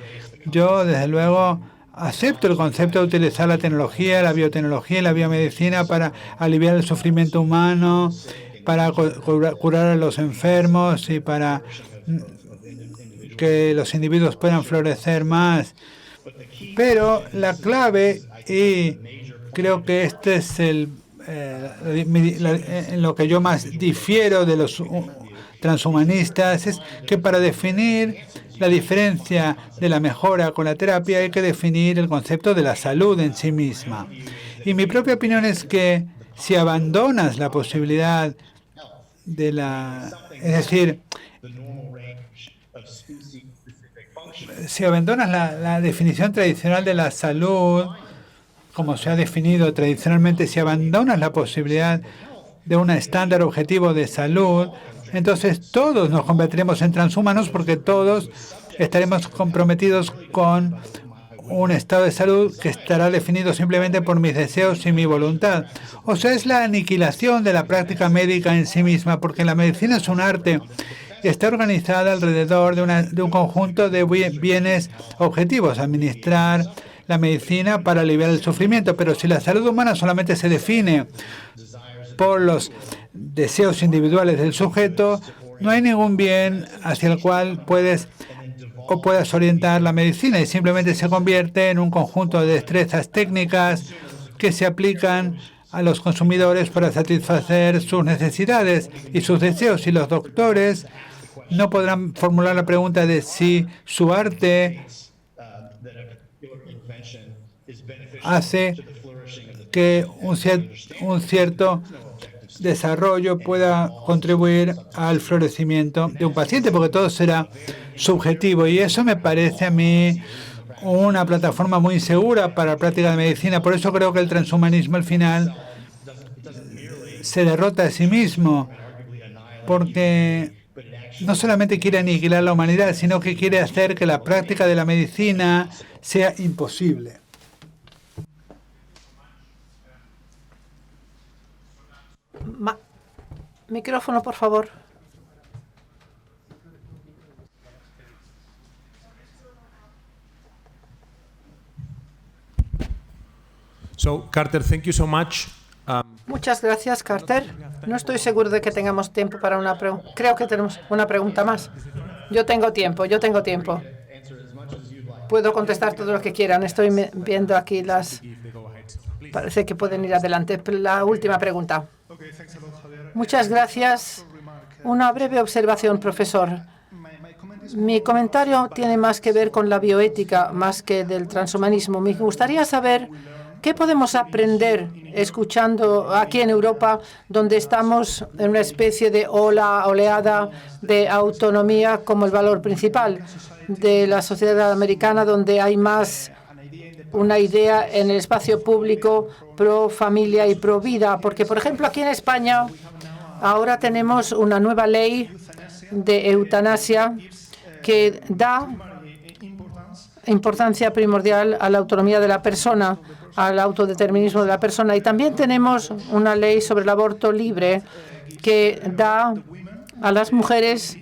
Yo, desde luego, acepto el concepto de utilizar la tecnología, la biotecnología y la biomedicina para aliviar el sufrimiento humano, para curar a los enfermos y para que los individuos puedan florecer más. Pero la clave, y creo que este es en lo que yo más difiero de los transhumanistas, es que para definir la diferencia de la mejora con la terapia hay que definir el concepto de la salud en sí misma. Y mi propia opinión es que si abandonas la posibilidad de es decir, si abandonas la definición tradicional de la salud, como se ha definido tradicionalmente, si abandonas la posibilidad de un estándar objetivo de salud, entonces todos nos convertiremos en transhumanos porque todos estaremos comprometidos con un estado de salud que estará definido simplemente por mis deseos y mi voluntad. O sea, es la aniquilación de la práctica médica en sí misma, porque la medicina es un arte y está organizada alrededor de un conjunto de bienes objetivos, administrar la medicina para aliviar el sufrimiento. Pero si la salud humana solamente se define por deseos individuales del sujeto, no hay ningún bien hacia el cual puedas orientar la medicina y simplemente se convierte en un conjunto de destrezas técnicas que se aplican a los consumidores para satisfacer sus necesidades y sus deseos. Y los doctores no podrán formular la pregunta de si su arte hace que un cierto desarrollo pueda contribuir al florecimiento de un paciente, porque todo será subjetivo. Y eso me parece a mí una plataforma muy insegura para la práctica de medicina. Por eso creo que el transhumanismo al final se derrota a sí mismo, porque no solamente quiere aniquilar la humanidad, sino que quiere hacer que la práctica de la medicina sea imposible. Micrófono, por favor. So, Carter, thank you so much. Muchas gracias, Carter. No estoy seguro de que tengamos tiempo para una pregunta. Creo que tenemos una pregunta más. Yo tengo tiempo. Puedo contestar todo lo que quieran. Estoy viendo aquí Parece que pueden ir adelante. La última pregunta. Muchas gracias. Una breve observación, profesor. Mi comentario tiene más que ver con la bioética, más que del transhumanismo. Me gustaría saber qué podemos aprender escuchando aquí en Europa, donde estamos en una especie de oleada de autonomía como el valor principal de la sociedad americana, donde hay más una idea en el espacio público pro familia y pro vida. Porque, por ejemplo, aquí en España ahora tenemos una nueva ley de eutanasia que da importancia primordial a la autonomía de la persona, al autodeterminismo de la persona. Y también tenemos una ley sobre el aborto libre que da a las mujeres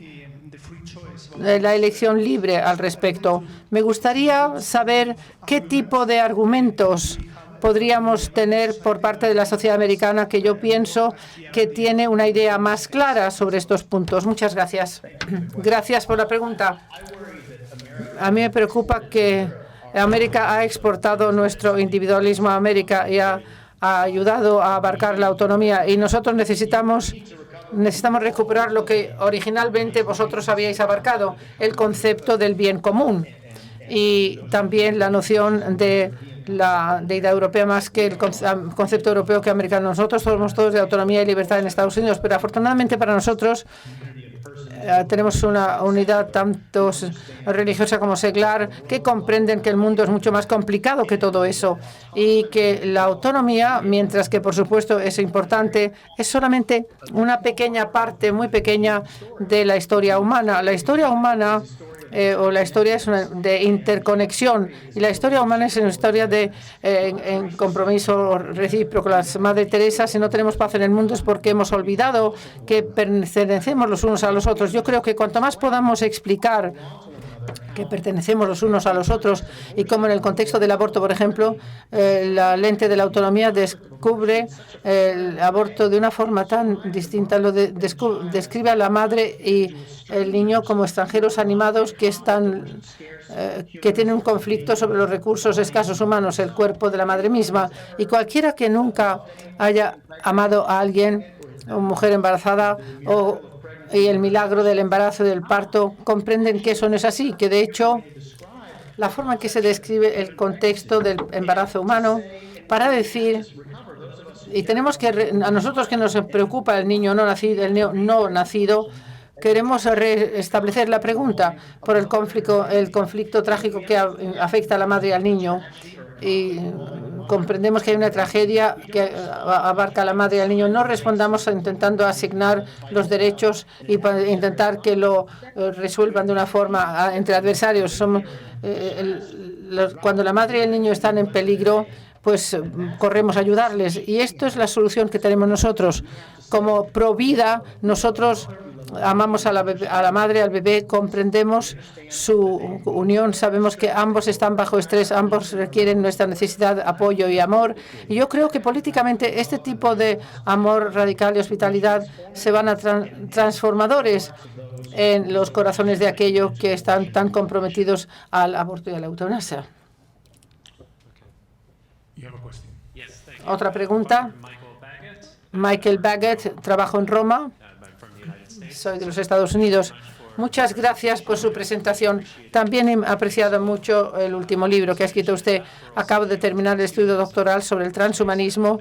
la elección libre al respecto. Me gustaría saber qué tipo de argumentos podríamos tener por parte de la sociedad americana, que yo pienso que tiene una idea más clara sobre estos puntos. Muchas gracias. Gracias por la pregunta. A mí me preocupa que América ha exportado nuestro individualismo a América y ha ayudado a abarcar la autonomía, y nosotros necesitamos recuperar lo que originalmente vosotros habíais abarcado, el concepto del bien común y también la noción de la deidad europea más que el concepto europeo que americano. Nosotros somos todos de autonomía y libertad en Estados Unidos, pero afortunadamente para nosotros tenemos una unidad tanto religiosa como secular que comprenden que el mundo es mucho más complicado que todo eso y que la autonomía, mientras que por supuesto es importante, es solamente una pequeña parte, muy pequeña, de la historia humana. La historia humana o la historia es de interconexión, y la historia humana es una historia de en compromiso recíproco. La Madre Teresa, si no tenemos paz en el mundo es porque hemos olvidado que pertenecemos los unos a los otros. Yo creo que cuanto más podamos explicar que pertenecemos los unos a los otros, y como en el contexto del aborto, por ejemplo, la lente de la autonomía descubre el aborto de una forma tan distinta, describe a la madre y el niño como extranjeros animados que tienen un conflicto sobre los recursos escasos humanos, el cuerpo de la madre misma. Y cualquiera que nunca haya amado a alguien, o mujer embarazada, y el milagro del embarazo y del parto, comprenden que eso no es así, que de hecho la forma en que se describe el contexto del embarazo humano para decir, y tenemos que, a nosotros que nos preocupa el niño no nacido, queremos restablecer la pregunta por el conflicto trágico que afecta a la madre y al niño. Y comprendemos que hay una tragedia que abarca a la madre y al niño. No respondamos intentando asignar los derechos y intentar que lo resuelvan de una forma entre adversarios. Cuando la madre y el niño están en peligro, pues corremos a ayudarles. Y esto es la solución que tenemos nosotros. Como Provida, nosotros amamos a la madre, al bebé, comprendemos su unión, sabemos que ambos están bajo estrés, ambos requieren nuestra necesidad, apoyo y amor. Y yo creo que políticamente este tipo de amor radical y hospitalidad se van a transformadores en los corazones de aquellos que están tan comprometidos al aborto y a la eutanasia. Otra pregunta. Michael Baggett, trabajo en Roma. Soy de los Estados Unidos. Muchas gracias por su presentación. También he apreciado mucho el último libro que ha escrito usted. Acabo de terminar el estudio doctoral sobre el transhumanismo,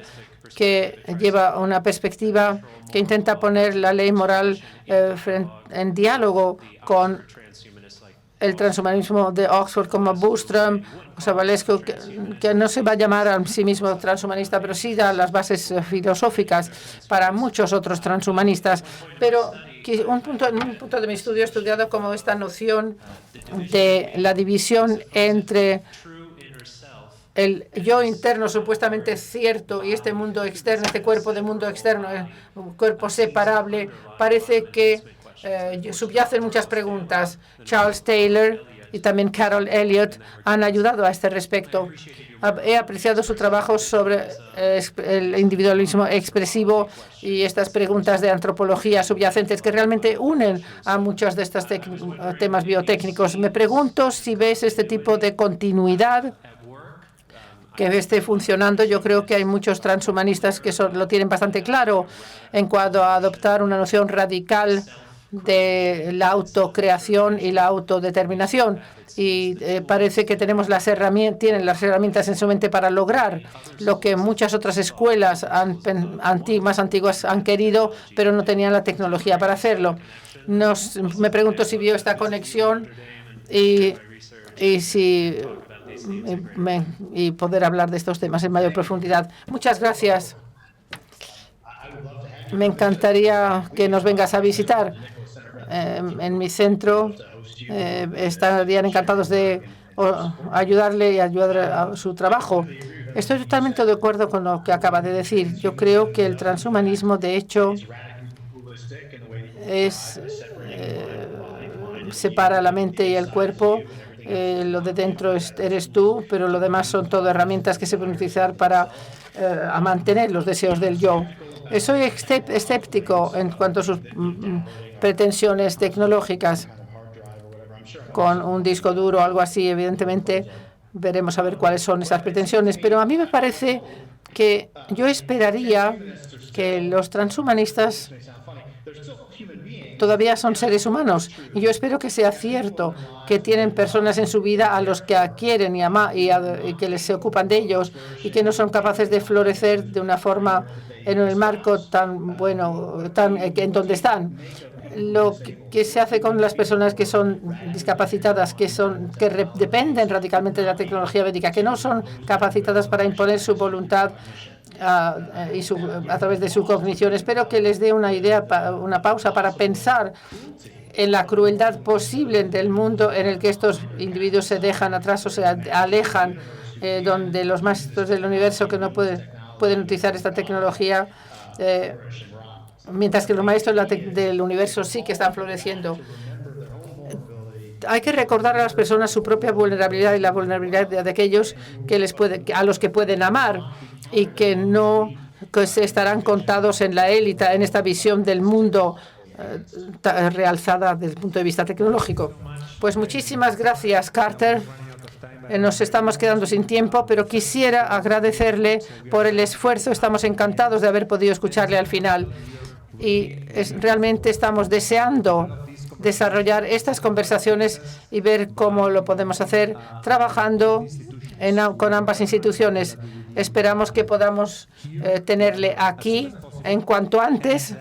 que lleva una perspectiva que intenta poner la ley moral en diálogo con el transhumanismo de Oxford, como Bostrom o Sabalescu, que no se va a llamar a sí mismo transhumanista, pero sí da las bases filosóficas para muchos otros transhumanistas. Pero en un punto de mi estudio he estudiado como esta noción de la división entre el yo interno supuestamente cierto y este mundo externo, este cuerpo de mundo externo, un cuerpo separable, parece que subyacen muchas preguntas. Charles Taylor y también Carol Elliott han ayudado a este respecto. He apreciado su trabajo sobre el individualismo expresivo y estas preguntas de antropología subyacentes que realmente unen a muchos de estos temas biotécnicos. Me pregunto si ves este tipo de continuidad que esté funcionando. Yo creo que hay muchos transhumanistas que lo tienen bastante claro en cuanto a adoptar una noción radical de la autocreación y la autodeterminación. Y parece que tienen las herramientas en su mente para lograr lo que muchas otras escuelas más antiguas han querido, pero no tenían la tecnología para hacerlo. Me pregunto si vio esta conexión y poder hablar de estos temas en mayor profundidad. Muchas gracias. Me encantaría que nos vengas a visitar en mi centro. Estarían encantados de ayudarle y ayudar a su trabajo. Estoy totalmente de acuerdo con lo que acaba de decir. Yo creo que el transhumanismo, de hecho, separa la mente y el cuerpo. Lo de dentro eres tú, pero lo demás son todo herramientas que se pueden utilizar para mantener los deseos del yo. Soy escéptico en cuanto a sus pretensiones tecnológicas. Con un disco duro o algo así, evidentemente, veremos a ver cuáles son esas pretensiones. Pero a mí me parece que yo esperaría que los transhumanistas todavía son seres humanos. Y yo espero que sea cierto que tienen personas en su vida a los que quieren y aman y que se ocupan de ellos y que no son capaces de florecer de una forma en el marco tan bueno, en donde están. Lo que se hace con las personas que son discapacitadas, que dependen radicalmente de la tecnología médica, que no son capacitadas para imponer su voluntad a través de su cognición. Espero que les dé una pausa para pensar en la crueldad posible del mundo en el que estos individuos se dejan atrás o se alejan, donde los maestros del universo que no pueden utilizar esta tecnología, mientras que los maestros del universo sí que están floreciendo. Hay que recordar a las personas su propia vulnerabilidad y la vulnerabilidad de aquellos a los que pueden amar y que no se estarán contados en la élite, en esta visión del mundo realzada desde el punto de vista tecnológico. Pues muchísimas gracias, Carter. Nos estamos quedando sin tiempo, pero quisiera agradecerle por el esfuerzo. Estamos encantados de haber podido escucharle al final. Y realmente estamos deseando desarrollar estas conversaciones y ver cómo lo podemos hacer trabajando con ambas instituciones. Esperamos que podamos tenerle aquí en cuanto antes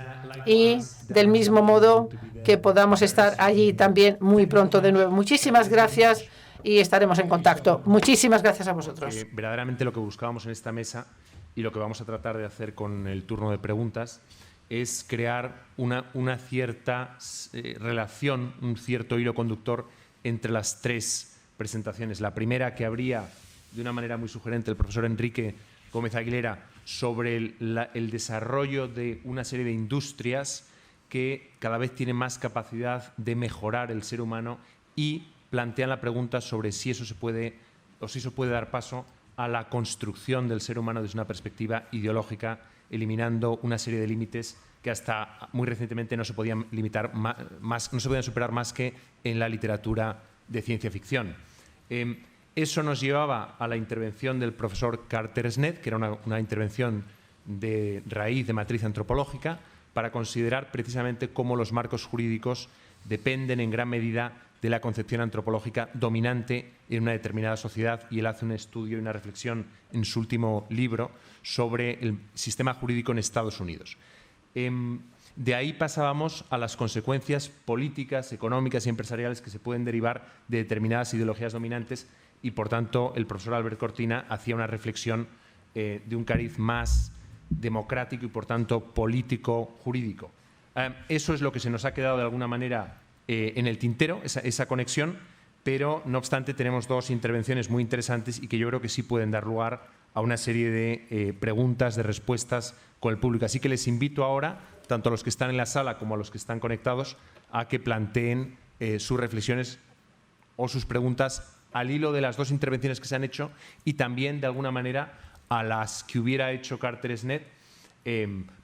y del mismo modo que podamos estar allí también muy pronto de nuevo. Muchísimas gracias y estaremos en contacto. Muchísimas gracias a vosotros. Verdaderamente lo que buscábamos en esta mesa y lo que vamos a tratar de hacer con el turno de preguntas es crear una cierta relación, un cierto hilo conductor entre las tres presentaciones. La primera, que abría de una manera muy sugerente el profesor Enrique Gómez Aguilera, sobre el desarrollo de una serie de industrias que cada vez tienen más capacidad de mejorar el ser humano y plantean la pregunta sobre si eso se puede o si eso puede dar paso a la construcción del ser humano desde una perspectiva ideológica, eliminando una serie de límites que hasta muy recientemente no se podían limitar más, no se podían superar más que en la literatura de ciencia ficción. Eso nos llevaba a la intervención del profesor Carter Snead, que era una intervención de raíz de matriz antropológica, para considerar precisamente cómo los marcos jurídicos dependen en gran medida de la concepción antropológica dominante en una determinada sociedad, y él hace un estudio y una reflexión en su último libro sobre el sistema jurídico en Estados Unidos. De ahí pasábamos a las consecuencias políticas, económicas y empresariales que se pueden derivar de determinadas ideologías dominantes, y por tanto el profesor Albert Cortina hacía una reflexión de un cariz más democrático y por tanto político-jurídico. Eso es lo que se nos ha quedado de alguna manera en el tintero, esa conexión, pero no obstante tenemos dos intervenciones muy interesantes y que yo creo que sí pueden dar lugar a una serie de preguntas, de respuestas con el público. Así que les invito ahora, tanto a los que están en la sala como a los que están conectados, a que planteen sus reflexiones o sus preguntas al hilo de las dos intervenciones que se han hecho y también, de alguna manera, a las que hubiera hecho Carter Snead,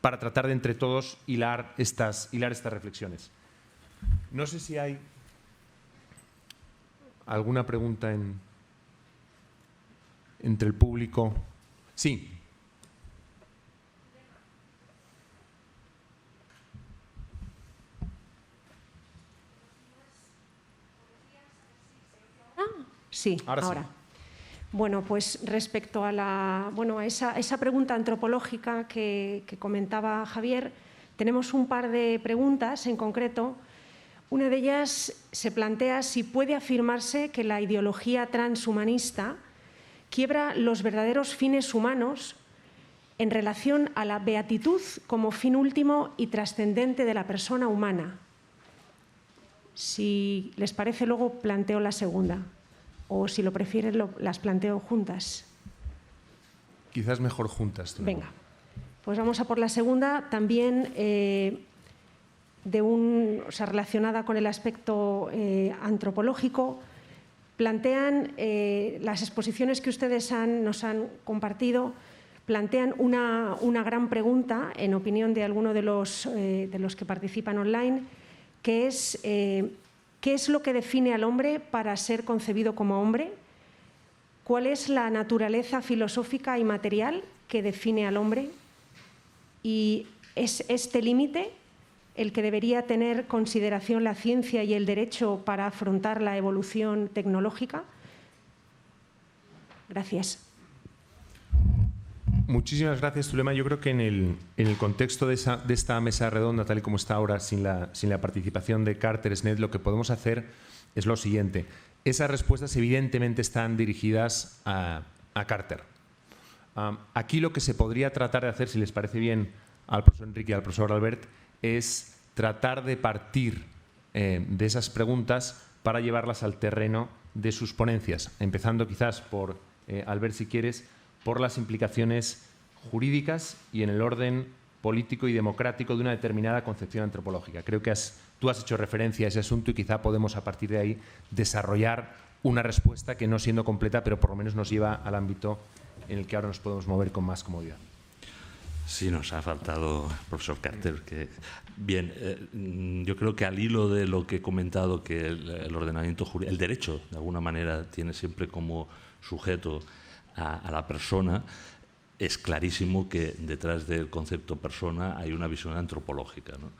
para tratar de entre todos hilar estas reflexiones. No sé si hay alguna pregunta entre el público. Sí. Sí, ahora. Sí. Bueno, pues respecto a esa pregunta antropológica que comentaba Javier, tenemos un par de preguntas en concreto. Una de ellas se plantea si puede afirmarse que la ideología transhumanista quiebra los verdaderos fines humanos en relación a la beatitud como fin último y trascendente de la persona humana. Si les parece, luego planteo la segunda. O si lo prefieren, las planteo juntas. Quizás mejor juntas. Venga, pues vamos a por la segunda, también relacionada con el aspecto antropológico. Plantean las exposiciones que ustedes nos han compartido, plantean una gran pregunta, en opinión de alguno de los que participan online, que es ¿qué es lo que define al hombre para ser concebido como hombre? ¿Cuál es la naturaleza filosófica y material que define al hombre? ¿Y es este límite el que debería tener consideración la ciencia y el derecho para afrontar la evolución tecnológica? Gracias. Muchísimas gracias, Zulema. Yo creo que en el contexto de esta mesa redonda, tal y como está ahora, sin la participación de Carter Snead, lo que podemos hacer es lo siguiente. Esas respuestas evidentemente están dirigidas a Carter. Aquí lo que se podría tratar de hacer, si les parece bien al profesor Enrique y al profesor Albert, es tratar de partir de esas preguntas para llevarlas al terreno de sus ponencias, empezando quizás por, Albert, si quieres, por las implicaciones jurídicas y en el orden político y democrático de una determinada concepción antropológica. Creo que tú has hecho referencia a ese asunto y quizá podemos a partir de ahí desarrollar una respuesta que, no siendo completa, pero por lo menos nos lleva al ámbito en el que ahora nos podemos mover con más comodidad. Sí, nos ha faltado el profesor Carter. Bien, yo creo que al hilo de lo que he comentado, que el ordenamiento jurídico, el derecho, de alguna manera, tiene siempre como sujeto a la persona, es clarísimo que detrás del concepto persona hay una visión antropológica, ¿no?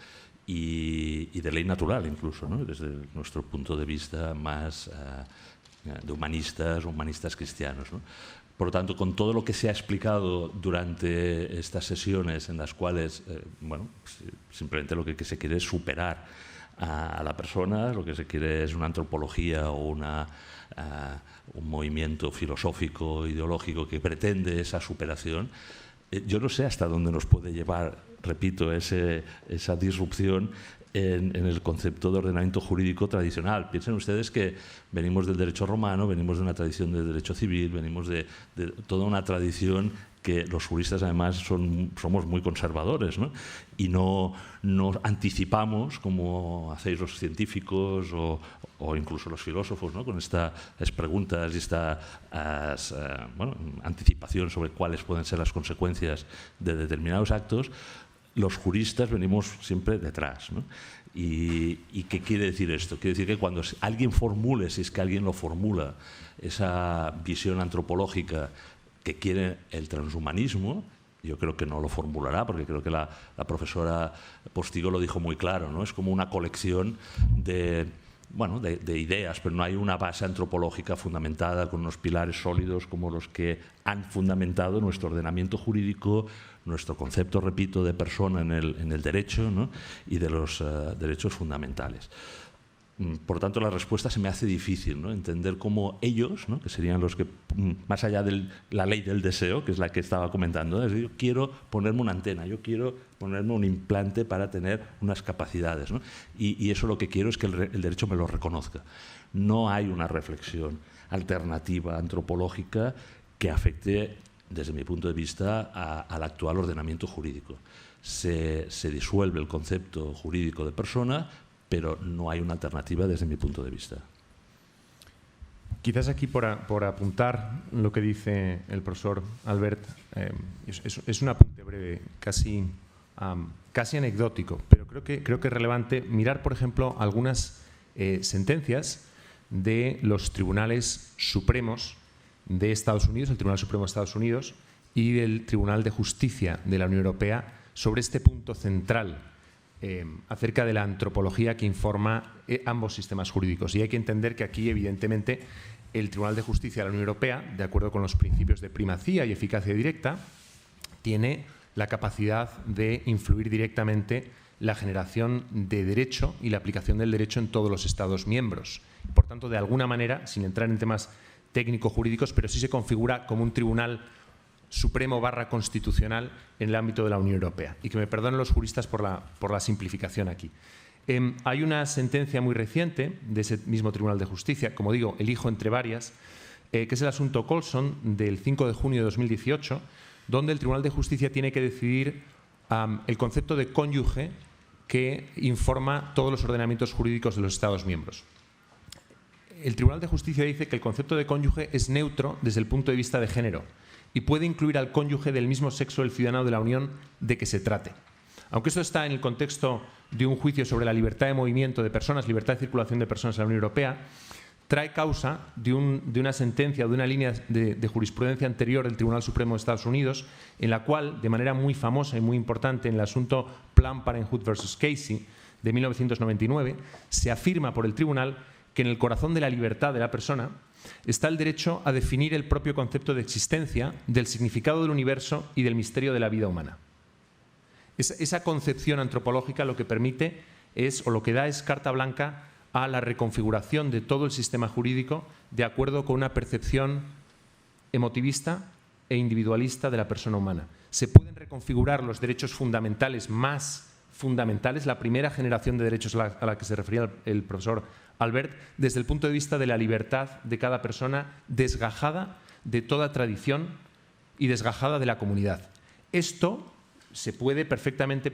y de ley natural incluso, ¿no? Desde nuestro punto de vista más de humanistas cristianos, ¿no? Por lo tanto, con todo lo que se ha explicado durante estas sesiones en las cuales, bueno, simplemente lo que se quiere es superar a la persona, lo que se quiere es una antropología o un movimiento filosófico, ideológico que pretende esa superación. Yo no sé hasta dónde nos puede llevar, repito, esa disrupción en el concepto de ordenamiento jurídico tradicional. Piensen ustedes que venimos del derecho romano, venimos de una tradición del derecho civil, venimos de toda una tradición que los juristas además somos muy conservadores, ¿no? Y no anticipamos, como hacéis los científicos o incluso los filósofos, ¿no? Con estas preguntas y esta anticipación sobre cuáles pueden ser las consecuencias de determinados actos. Los juristas venimos siempre detrás, ¿no? ¿Y qué quiere decir esto? Quiere decir que cuando alguien formule, si es que alguien lo formula, esa visión antropológica que quiere el transhumanismo, yo creo que no lo formulará, porque creo que la profesora Postigo lo dijo muy claro, ¿no? Es como una colección de ideas, pero no hay una base antropológica fundamentada con unos pilares sólidos como los que han fundamentado nuestro ordenamiento jurídico, nuestro concepto, repito, de persona en el derecho, ¿no? Y de los derechos fundamentales. Por tanto, la respuesta se me hace difícil, ¿no? Entender cómo ellos, ¿no? Que serían los que, más allá de la ley del deseo, que es la que estaba comentando, es decir, yo quiero ponerme una antena, yo quiero ponerme un implante para tener unas capacidades, ¿no? Y eso lo que quiero es que el derecho me lo reconozca. No hay una reflexión alternativa antropológica que afecte, desde mi punto de vista, al actual ordenamiento jurídico. Se disuelve el concepto jurídico de persona, pero no hay una alternativa desde mi punto de vista. Quizás aquí por apuntar lo que dice el profesor Albert, es un apunte breve, casi anecdótico, pero creo que es relevante mirar, por ejemplo, algunas sentencias de los tribunales supremos de Estados Unidos, el Tribunal Supremo de Estados Unidos y del Tribunal de Justicia de la Unión Europea sobre este punto central acerca de la antropología que informa ambos sistemas jurídicos. Y hay que entender que aquí, evidentemente, el Tribunal de Justicia de la Unión Europea, de acuerdo con los principios de primacía y eficacia directa, tiene la capacidad de influir directamente la generación de derecho y la aplicación del derecho en todos los Estados miembros. Por tanto, de alguna manera, sin entrar en temas técnico-jurídicos, pero sí se configura como un tribunal supremo / constitucional en el ámbito de la Unión Europea. Y que me perdonen los juristas por la simplificación aquí. Hay una sentencia muy reciente de ese mismo Tribunal de Justicia, como digo, elijo entre varias, que es el asunto Colson del 5 de junio de 2018, donde el Tribunal de Justicia tiene que decidir el concepto de cónyuge que informa todos los ordenamientos jurídicos de los Estados miembros. El Tribunal de Justicia dice que el concepto de cónyuge es neutro desde el punto de vista de género y puede incluir al cónyuge del mismo sexo del ciudadano de la Unión de que se trate. Aunque esto está en el contexto de un juicio sobre la libertad de movimiento de personas, libertad de circulación de personas en la Unión Europea, trae causa de una sentencia o de una línea de jurisprudencia anterior del Tribunal Supremo de Estados Unidos, en la cual, de manera muy famosa y muy importante, en el asunto Planned Parenthood versus Casey de 1999, se afirma por el tribunal que en el corazón de la libertad de la persona está el derecho a definir el propio concepto de existencia, del significado del universo y del misterio de la vida humana. Esa concepción antropológica lo que permite es, o lo que da es carta blanca a la reconfiguración de todo el sistema jurídico de acuerdo con una percepción emotivista e individualista de la persona humana. Se pueden reconfigurar los derechos fundamentales más fundamentales, la primera generación de derechos a la que se refería el profesor Albert, desde el punto de vista de la libertad de cada persona, desgajada de toda tradición y desgajada de la comunidad. Esto se puede perfectamente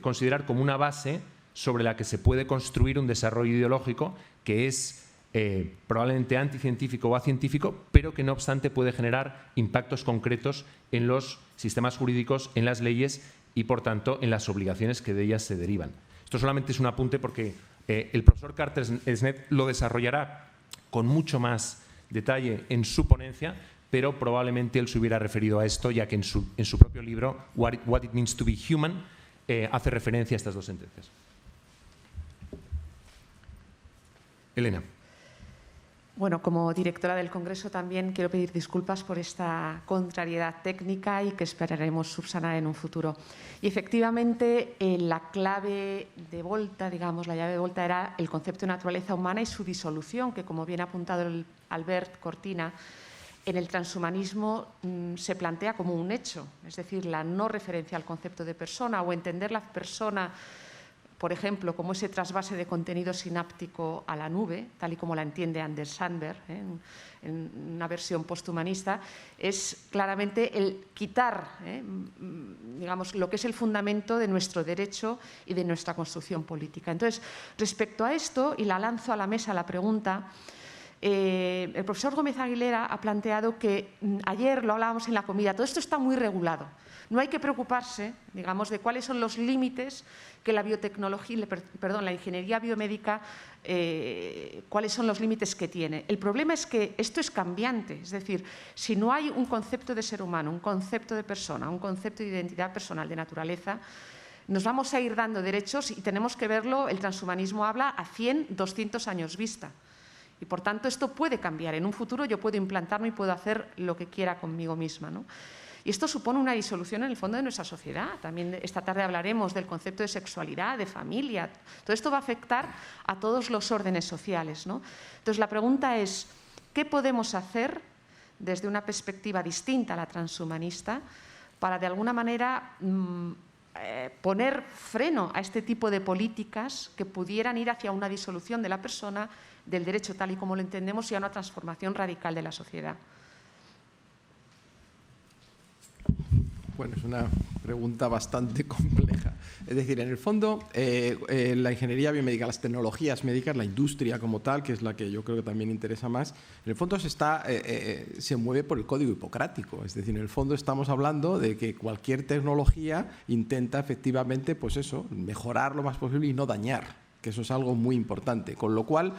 considerar como una base sobre la que se puede construir un desarrollo ideológico que es probablemente anticientífico o acientífico, pero que no obstante puede generar impactos concretos en los sistemas jurídicos, en las leyes y, por tanto, en las obligaciones que de ellas se derivan. Esto solamente es un apunte porque el profesor Carter Snead lo desarrollará con mucho más detalle en su ponencia, pero probablemente él se hubiera referido a esto, ya que en su propio libro, What It Means to Be Human, hace referencia a estas dos sentencias. Elena. Bueno, como directora del Congreso también quiero pedir disculpas por esta contrariedad técnica y que esperaremos subsanar en un futuro. Y efectivamente la clave de Volta, digamos, la llave de Volta era el concepto de naturaleza humana y su disolución, que como bien ha apuntado Albert Cortina, en el transhumanismo se plantea como un hecho, es decir, la no referencia al concepto de persona o entender la persona, por ejemplo, como ese trasvase de contenido sináptico a la nube, tal y como la entiende Anders Sandberg, en una versión posthumanista, es claramente el quitar, digamos, lo que es el fundamento de nuestro derecho y de nuestra construcción política. Entonces, respecto a esto, y la lanzo a la mesa la pregunta, el profesor Gómez Aguilera ha planteado que, ayer lo hablábamos en la comida, todo esto está muy regulado. No hay que preocuparse, digamos, de cuáles son los límites que la biotecnología, la ingeniería biomédica, cuáles son los límites que tiene. El problema es que esto es cambiante, es decir, si no hay un concepto de ser humano, un concepto de persona, un concepto de identidad personal, de naturaleza, nos vamos a ir dando derechos y tenemos que verlo, el transhumanismo habla a 100, 200 años vista. Y, por tanto, esto puede cambiar. En un futuro yo puedo implantarme y puedo hacer lo que quiera conmigo misma, ¿no? Y esto supone una disolución en el fondo de nuestra sociedad. También esta tarde hablaremos del concepto de sexualidad, de familia. Todo esto va a afectar a todos los órdenes sociales, ¿no? Entonces, la pregunta es, ¿qué podemos hacer desde una perspectiva distinta a la transhumanista para, de alguna manera, poner freno a este tipo de políticas que pudieran ir hacia una disolución de la persona, del derecho tal y como lo entendemos, y a una transformación radical de la sociedad? Bueno, es una pregunta bastante compleja. Es decir, en el fondo, la ingeniería biomédica, las tecnologías médicas, la industria como tal, que es la que yo creo que también interesa más, en el fondo se mueve por el código hipocrático. Es decir, en el fondo estamos hablando de que cualquier tecnología intenta efectivamente, pues eso, mejorar lo más posible y no dañar, que eso es algo muy importante. Con lo cual,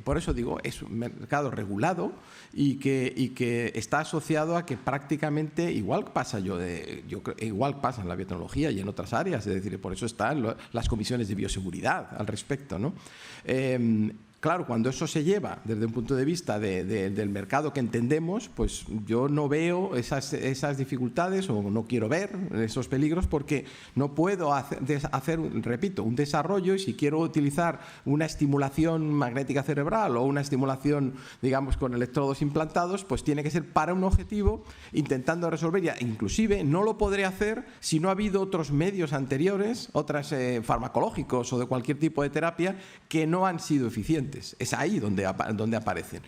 por eso digo, es un mercado regulado y que está asociado a que prácticamente igual pasa igual pasa en la biotecnología y en otras áreas, es decir, por eso están las comisiones de bioseguridad al respecto, ¿no? Claro, cuando eso se lleva desde un punto de vista del mercado que entendemos, pues yo no veo esas dificultades o no quiero ver esos peligros porque no puedo hacer, repito, un desarrollo, y si quiero utilizar una estimulación magnética cerebral o una estimulación, digamos, con electrodos implantados, pues tiene que ser para un objetivo intentando resolver, ya inclusive no lo podré hacer si no ha habido otros medios anteriores, otros farmacológicos o de cualquier tipo de terapia que no han sido eficientes. Es ahí donde aparecen.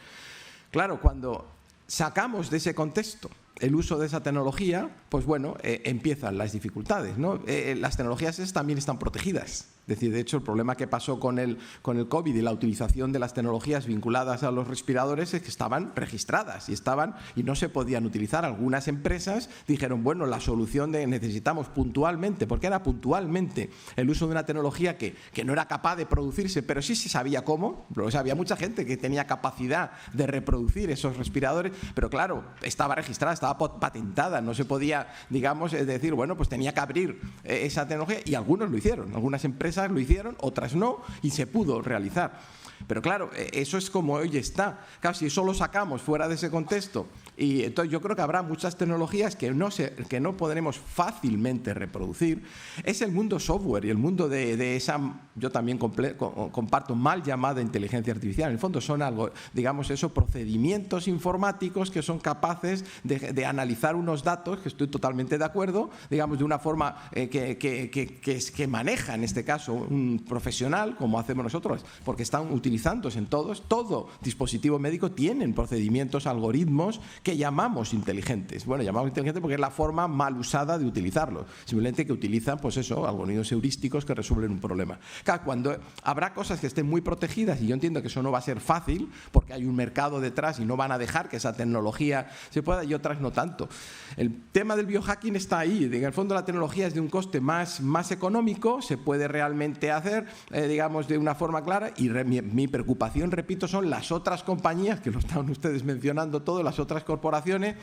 Claro, cuando sacamos de ese contexto el uso de esa tecnología, pues bueno, empiezan las dificultades, ¿no? Las tecnologías también están protegidas. Es decir, de hecho, el problema que pasó con el COVID y la utilización de las tecnologías vinculadas a los respiradores es que estaban registradas y no se podían utilizar. Algunas empresas dijeron, bueno, la solución necesitamos puntualmente, porque era puntualmente el uso de una tecnología que no era capaz de producirse, pero sí se sabía cómo. O sea, había mucha gente que tenía capacidad de reproducir esos respiradores, pero claro, estaba registrada, estaba patentada, no se podía, digamos, decir, bueno, pues tenía que abrir esa tecnología, y algunos lo hicieron, algunas empresas lo hicieron, otras no, y se pudo realizar. Pero claro, eso es como hoy está. Claro, si eso lo sacamos fuera de ese contexto, y entonces yo creo que habrá muchas tecnologías que no podremos fácilmente reproducir. Es el mundo software y el mundo de esa, yo también comparto, mal llamada inteligencia artificial. En el fondo son algo, digamos eso, procedimientos informáticos que son capaces de analizar unos datos, que estoy totalmente de acuerdo, digamos, de una forma que maneja, en este caso, un profesional, como hacemos nosotros, porque están utilizándose en todo dispositivo médico, tienen procedimientos, algoritmos que llamamos inteligentes. Bueno, llamamos inteligentes porque es la forma mal usada de utilizarlos. Simplemente que utilizan, pues eso, algoritmos heurísticos que resuelven un problema. Claro, cuando habrá cosas que estén muy protegidas, y yo entiendo que eso no va a ser fácil, porque hay un mercado detrás y no van a dejar que esa tecnología se pueda, y otras no tanto. El tema del biohacking está ahí. En el fondo la tecnología es de un coste más económico, se puede realmente hacer, digamos, de una forma clara, y mi preocupación, repito, son las otras compañías, que lo estaban ustedes mencionando todo, las otras corporaciones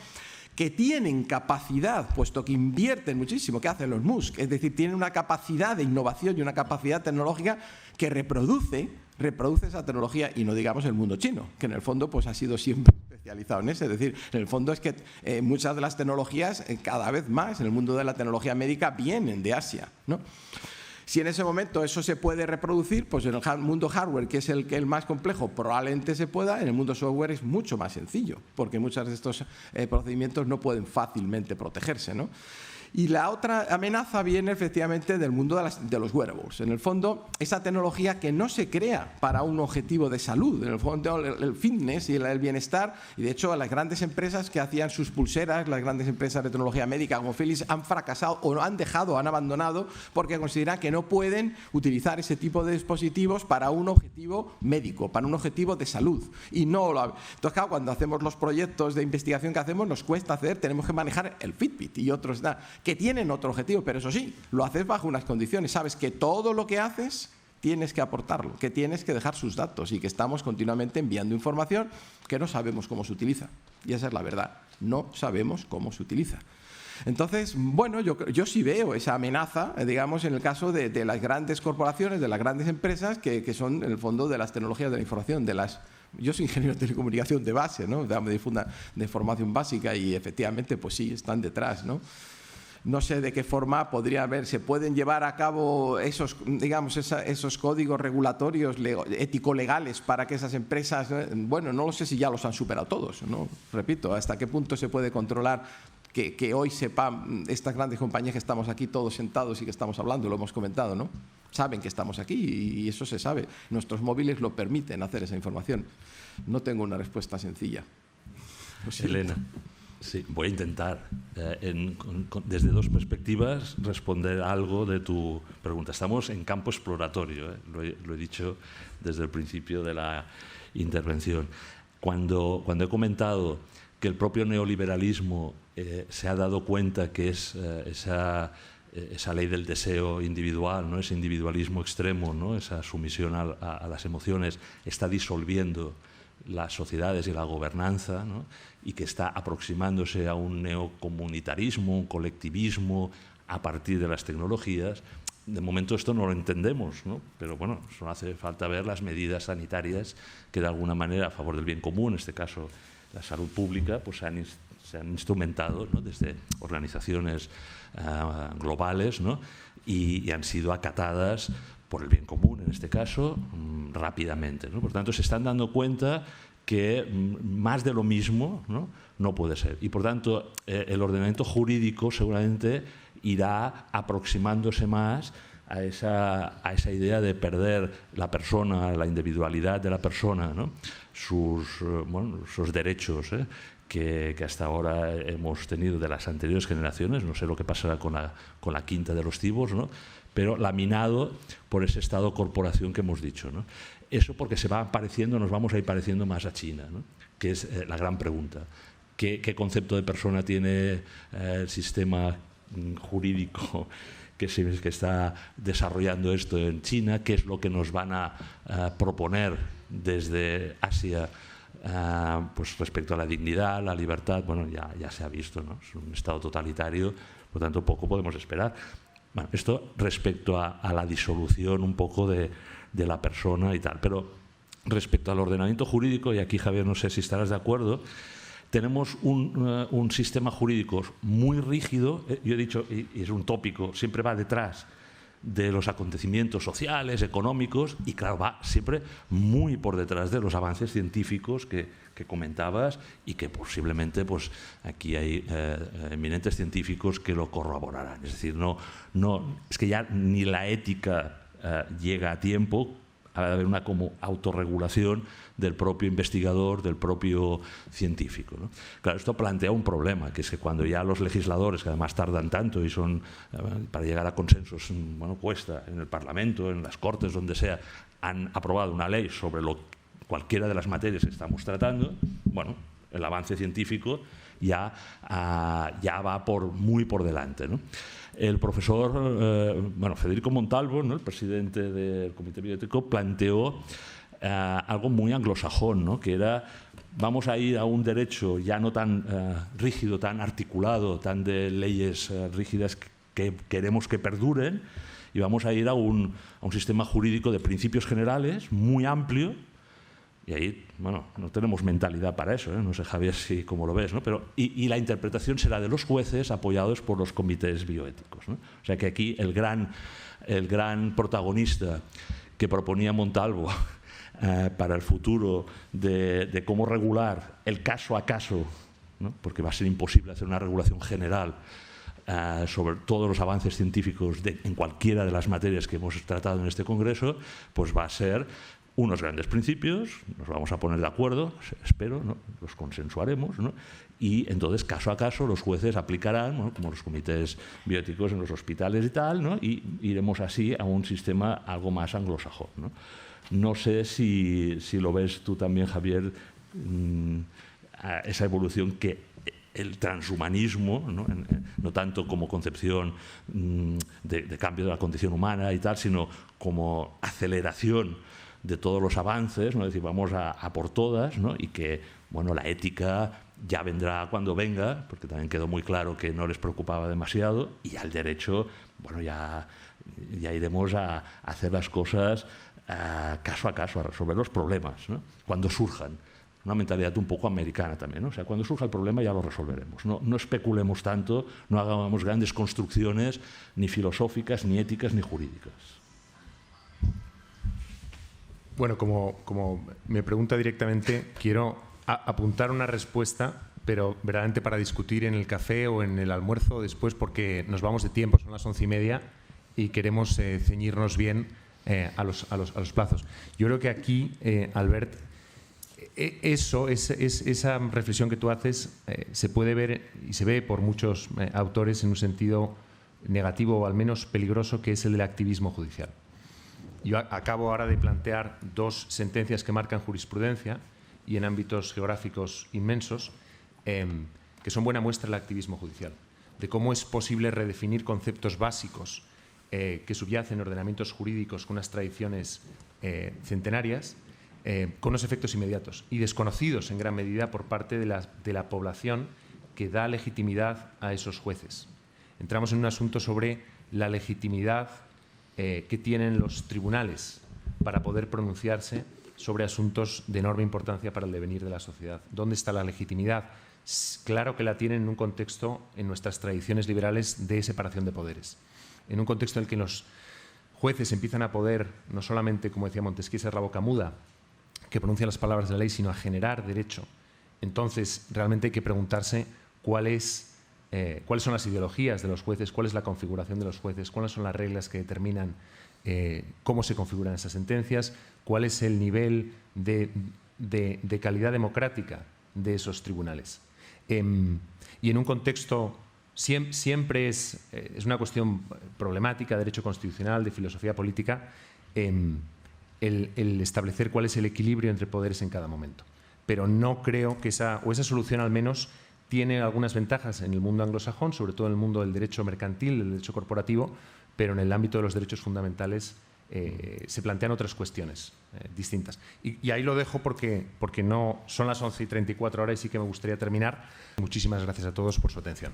que tienen capacidad, puesto que invierten muchísimo, que hacen los Musk, es decir, tienen una capacidad de innovación y una capacidad tecnológica que reproduce reproduce esa tecnología, y no digamos el mundo chino, que en el fondo pues ha sido siempre especializado en ese. Es decir, en el fondo es que muchas de las tecnologías, cada vez más en el mundo de la tecnología médica, vienen de Asia, ¿no? Si en ese momento eso se puede reproducir, pues en el mundo hardware, que es el más complejo, probablemente se pueda. En el mundo software es mucho más sencillo, porque muchos de estos procedimientos no pueden fácilmente protegerse, ¿no? Y la otra amenaza viene efectivamente del mundo de los wearables. En el fondo, esa tecnología que no se crea para un objetivo de salud, en el fondo el fitness y el bienestar, y de hecho las grandes empresas que hacían sus pulseras, las grandes empresas de tecnología médica como Philips, han fracasado o han abandonado porque consideran que no pueden utilizar ese tipo de dispositivos para un objetivo médico, para un objetivo de salud. Y no lo. Entonces, claro, cuando hacemos los proyectos de investigación que hacemos, nos cuesta hacer, tenemos que manejar el Fitbit y otros que tienen otro objetivo, pero eso sí, lo haces bajo unas condiciones. Sabes que todo lo que haces tienes que aportarlo, que tienes que dejar sus datos y que estamos continuamente enviando información que no sabemos cómo se utiliza. Y esa es la verdad, no sabemos cómo se utiliza. Entonces, bueno, yo sí veo esa amenaza, digamos, en el caso de las grandes corporaciones, de las grandes empresas que son, en el fondo, de las tecnologías de la información, Yo soy ingeniero de telecomunicación de base, ¿no? De formación básica, y efectivamente, pues sí, están detrás, ¿no? No sé de qué forma podría haber, se pueden llevar a cabo esos códigos regulatorios ético-legales para que esas empresas, bueno, no lo sé si ya los han superado todos, ¿no? Repito, hasta qué punto se puede controlar que hoy sepan estas grandes compañías que estamos aquí todos sentados y que estamos hablando, lo hemos comentado, ¿no? Saben que estamos aquí y eso se sabe. Nuestros móviles lo permiten hacer esa información. No tengo una respuesta sencilla. Elena. Sí, voy a intentar, desde dos perspectivas, responder algo de tu pregunta. Estamos en campo exploratorio, lo he dicho desde el principio de la intervención. Cuando he comentado que el propio neoliberalismo se ha dado cuenta que es esa ley del deseo individual, ¿no? Ese individualismo extremo, ¿no? Esa sumisión a las emociones, está disolviendo las sociedades y la gobernanza, ¿no? Y que está aproximándose a un neocomunitarismo, un colectivismo a partir de las tecnologías. De momento esto no lo entendemos, ¿no? Pero bueno, solo hace falta ver las medidas sanitarias que de alguna manera a favor del bien común, en este caso la salud pública, pues se han instrumentado, ¿no? Desde organizaciones globales, ¿no? Y han sido acatadas por el bien común, en este caso, rápidamente, ¿no? Por tanto, se están dando cuenta que más de lo mismo no puede ser. Y, por tanto, el ordenamiento jurídico seguramente irá aproximándose más a esa idea de perder la persona, la individualidad de la persona, ¿no? Sus derechos, que hasta ahora hemos tenido de las anteriores generaciones. No sé lo que pasará con la quinta de los cibos, ¿no? Pero laminado por ese estado corporación que hemos dicho, ¿no? Eso porque nos vamos a ir pareciendo más a China, ¿no? Que es la gran pregunta. ¿Qué concepto de persona tiene el sistema jurídico que está desarrollando esto en China? ¿Qué es lo que nos van a proponer desde Asia pues respecto a la dignidad, la libertad? Bueno, ya se ha visto, ¿no? Es un estado totalitario, por tanto poco podemos esperar. Bueno, esto respecto a la disolución un poco de la persona y tal. Pero respecto al ordenamiento jurídico, y aquí, Javier, no sé si estarás de acuerdo, tenemos un sistema jurídico muy rígido. Yo he dicho, y es un tópico, siempre va detrás de los acontecimientos sociales, económicos, y claro, va siempre muy por detrás de los avances científicos que comentabas, y que posiblemente pues aquí hay eminentes científicos que lo corroborarán. Es decir, es que ya ni la ética llega a tiempo. Ha de haber una como autorregulación del propio investigador, del propio científico, ¿no? Claro, esto plantea un problema, que es que cuando ya los legisladores, que además tardan tanto y son para llegar a consensos, bueno, cuesta, en el Parlamento, en las Cortes, donde sea, han aprobado una ley sobre cualquiera de las materias que estamos tratando, bueno, el avance científico ya va muy por delante, ¿no? El profesor Federico Montalvo, ¿no? El presidente del Comité Bioético, planteó algo muy anglosajón, ¿no? Que era, vamos a ir a un derecho ya no tan rígido, tan articulado, tan de leyes rígidas que queremos que perduren, Y vamos a ir a un sistema jurídico de principios generales muy amplio. Y ahí, bueno, no tenemos mentalidad para eso, ¿eh? No sé, Javier, si cómo lo ves, ¿no? Pero, y la interpretación será de los jueces apoyados por los comités bioéticos, ¿no? O sea que aquí el gran protagonista que proponía Montalvo para el futuro de cómo regular el caso a caso, ¿no? Porque va a ser imposible hacer una regulación general sobre todos los avances científicos en cualquiera de las materias que hemos tratado en este congreso, pues va a ser unos grandes principios, nos vamos a poner de acuerdo, espero, ¿no? Los consensuaremos, ¿no? Y entonces, caso a caso, los jueces aplicarán, ¿no? Como los comités bioéticos en los hospitales y tal, ¿no? Y iremos así a un sistema algo más anglosajón, ¿no? No sé si lo ves tú también, Javier, esa evolución que el transhumanismo, no tanto como concepción de cambio de la condición humana y tal, sino como aceleración de todos los avances, ¿no? Es decir, vamos a por todas, ¿no? Y que, bueno, la ética ya vendrá cuando venga, porque también quedó muy claro que no les preocupaba demasiado, y al derecho, bueno, ya iremos a hacer las cosas caso a caso, a resolver los problemas, ¿no? Cuando surjan. Una mentalidad un poco americana también, ¿no? O sea, cuando surja el problema ya lo resolveremos. No especulemos tanto, no hagamos grandes construcciones ni filosóficas, ni éticas, ni jurídicas. Bueno, como me pregunta directamente, quiero apuntar una respuesta, pero verdaderamente para discutir en el café o en el almuerzo después, porque nos vamos de tiempo, son las 11:30 y queremos ceñirnos bien a los plazos. Yo creo que aquí, Albert, esa reflexión que tú haces se puede ver y se ve por muchos autores en un sentido negativo o al menos peligroso, que es el del activismo judicial. Yo acabo ahora de plantear dos sentencias que marcan jurisprudencia y en ámbitos geográficos inmensos, que son buena muestra del activismo judicial, de cómo es posible redefinir conceptos básicos que subyacen en ordenamientos jurídicos con unas tradiciones centenarias, con unos efectos inmediatos y desconocidos en gran medida por parte de la población que da legitimidad a esos jueces. Entramos en un asunto sobre la legitimidad que tienen los tribunales para poder pronunciarse sobre asuntos de enorme importancia para el devenir de la sociedad. ¿Dónde está la legitimidad? Claro que la tienen en un contexto, en nuestras tradiciones liberales, de separación de poderes. En un contexto en el que los jueces empiezan a poder, no solamente, como decía Montesquieu, ser la boca muda que pronuncia las palabras de la ley, sino a generar derecho. Entonces, realmente hay que preguntarse cuáles son las ideologías de los jueces, cuál es la configuración de los jueces, cuáles son las reglas que determinan cómo se configuran esas sentencias, cuál es el nivel de calidad democrática de esos tribunales. Y en un contexto, siempre es una cuestión problemática, de derecho constitucional, de filosofía política, el establecer cuál es el equilibrio entre poderes en cada momento. Pero no creo que esa solución al menos tiene algunas ventajas en el mundo anglosajón, sobre todo en el mundo del derecho mercantil, del derecho corporativo, pero en el ámbito de los derechos fundamentales se plantean otras cuestiones distintas. Y ahí lo dejo porque no son las 11:34 ahora y sí que me gustaría terminar. Muchísimas gracias a todos por su atención.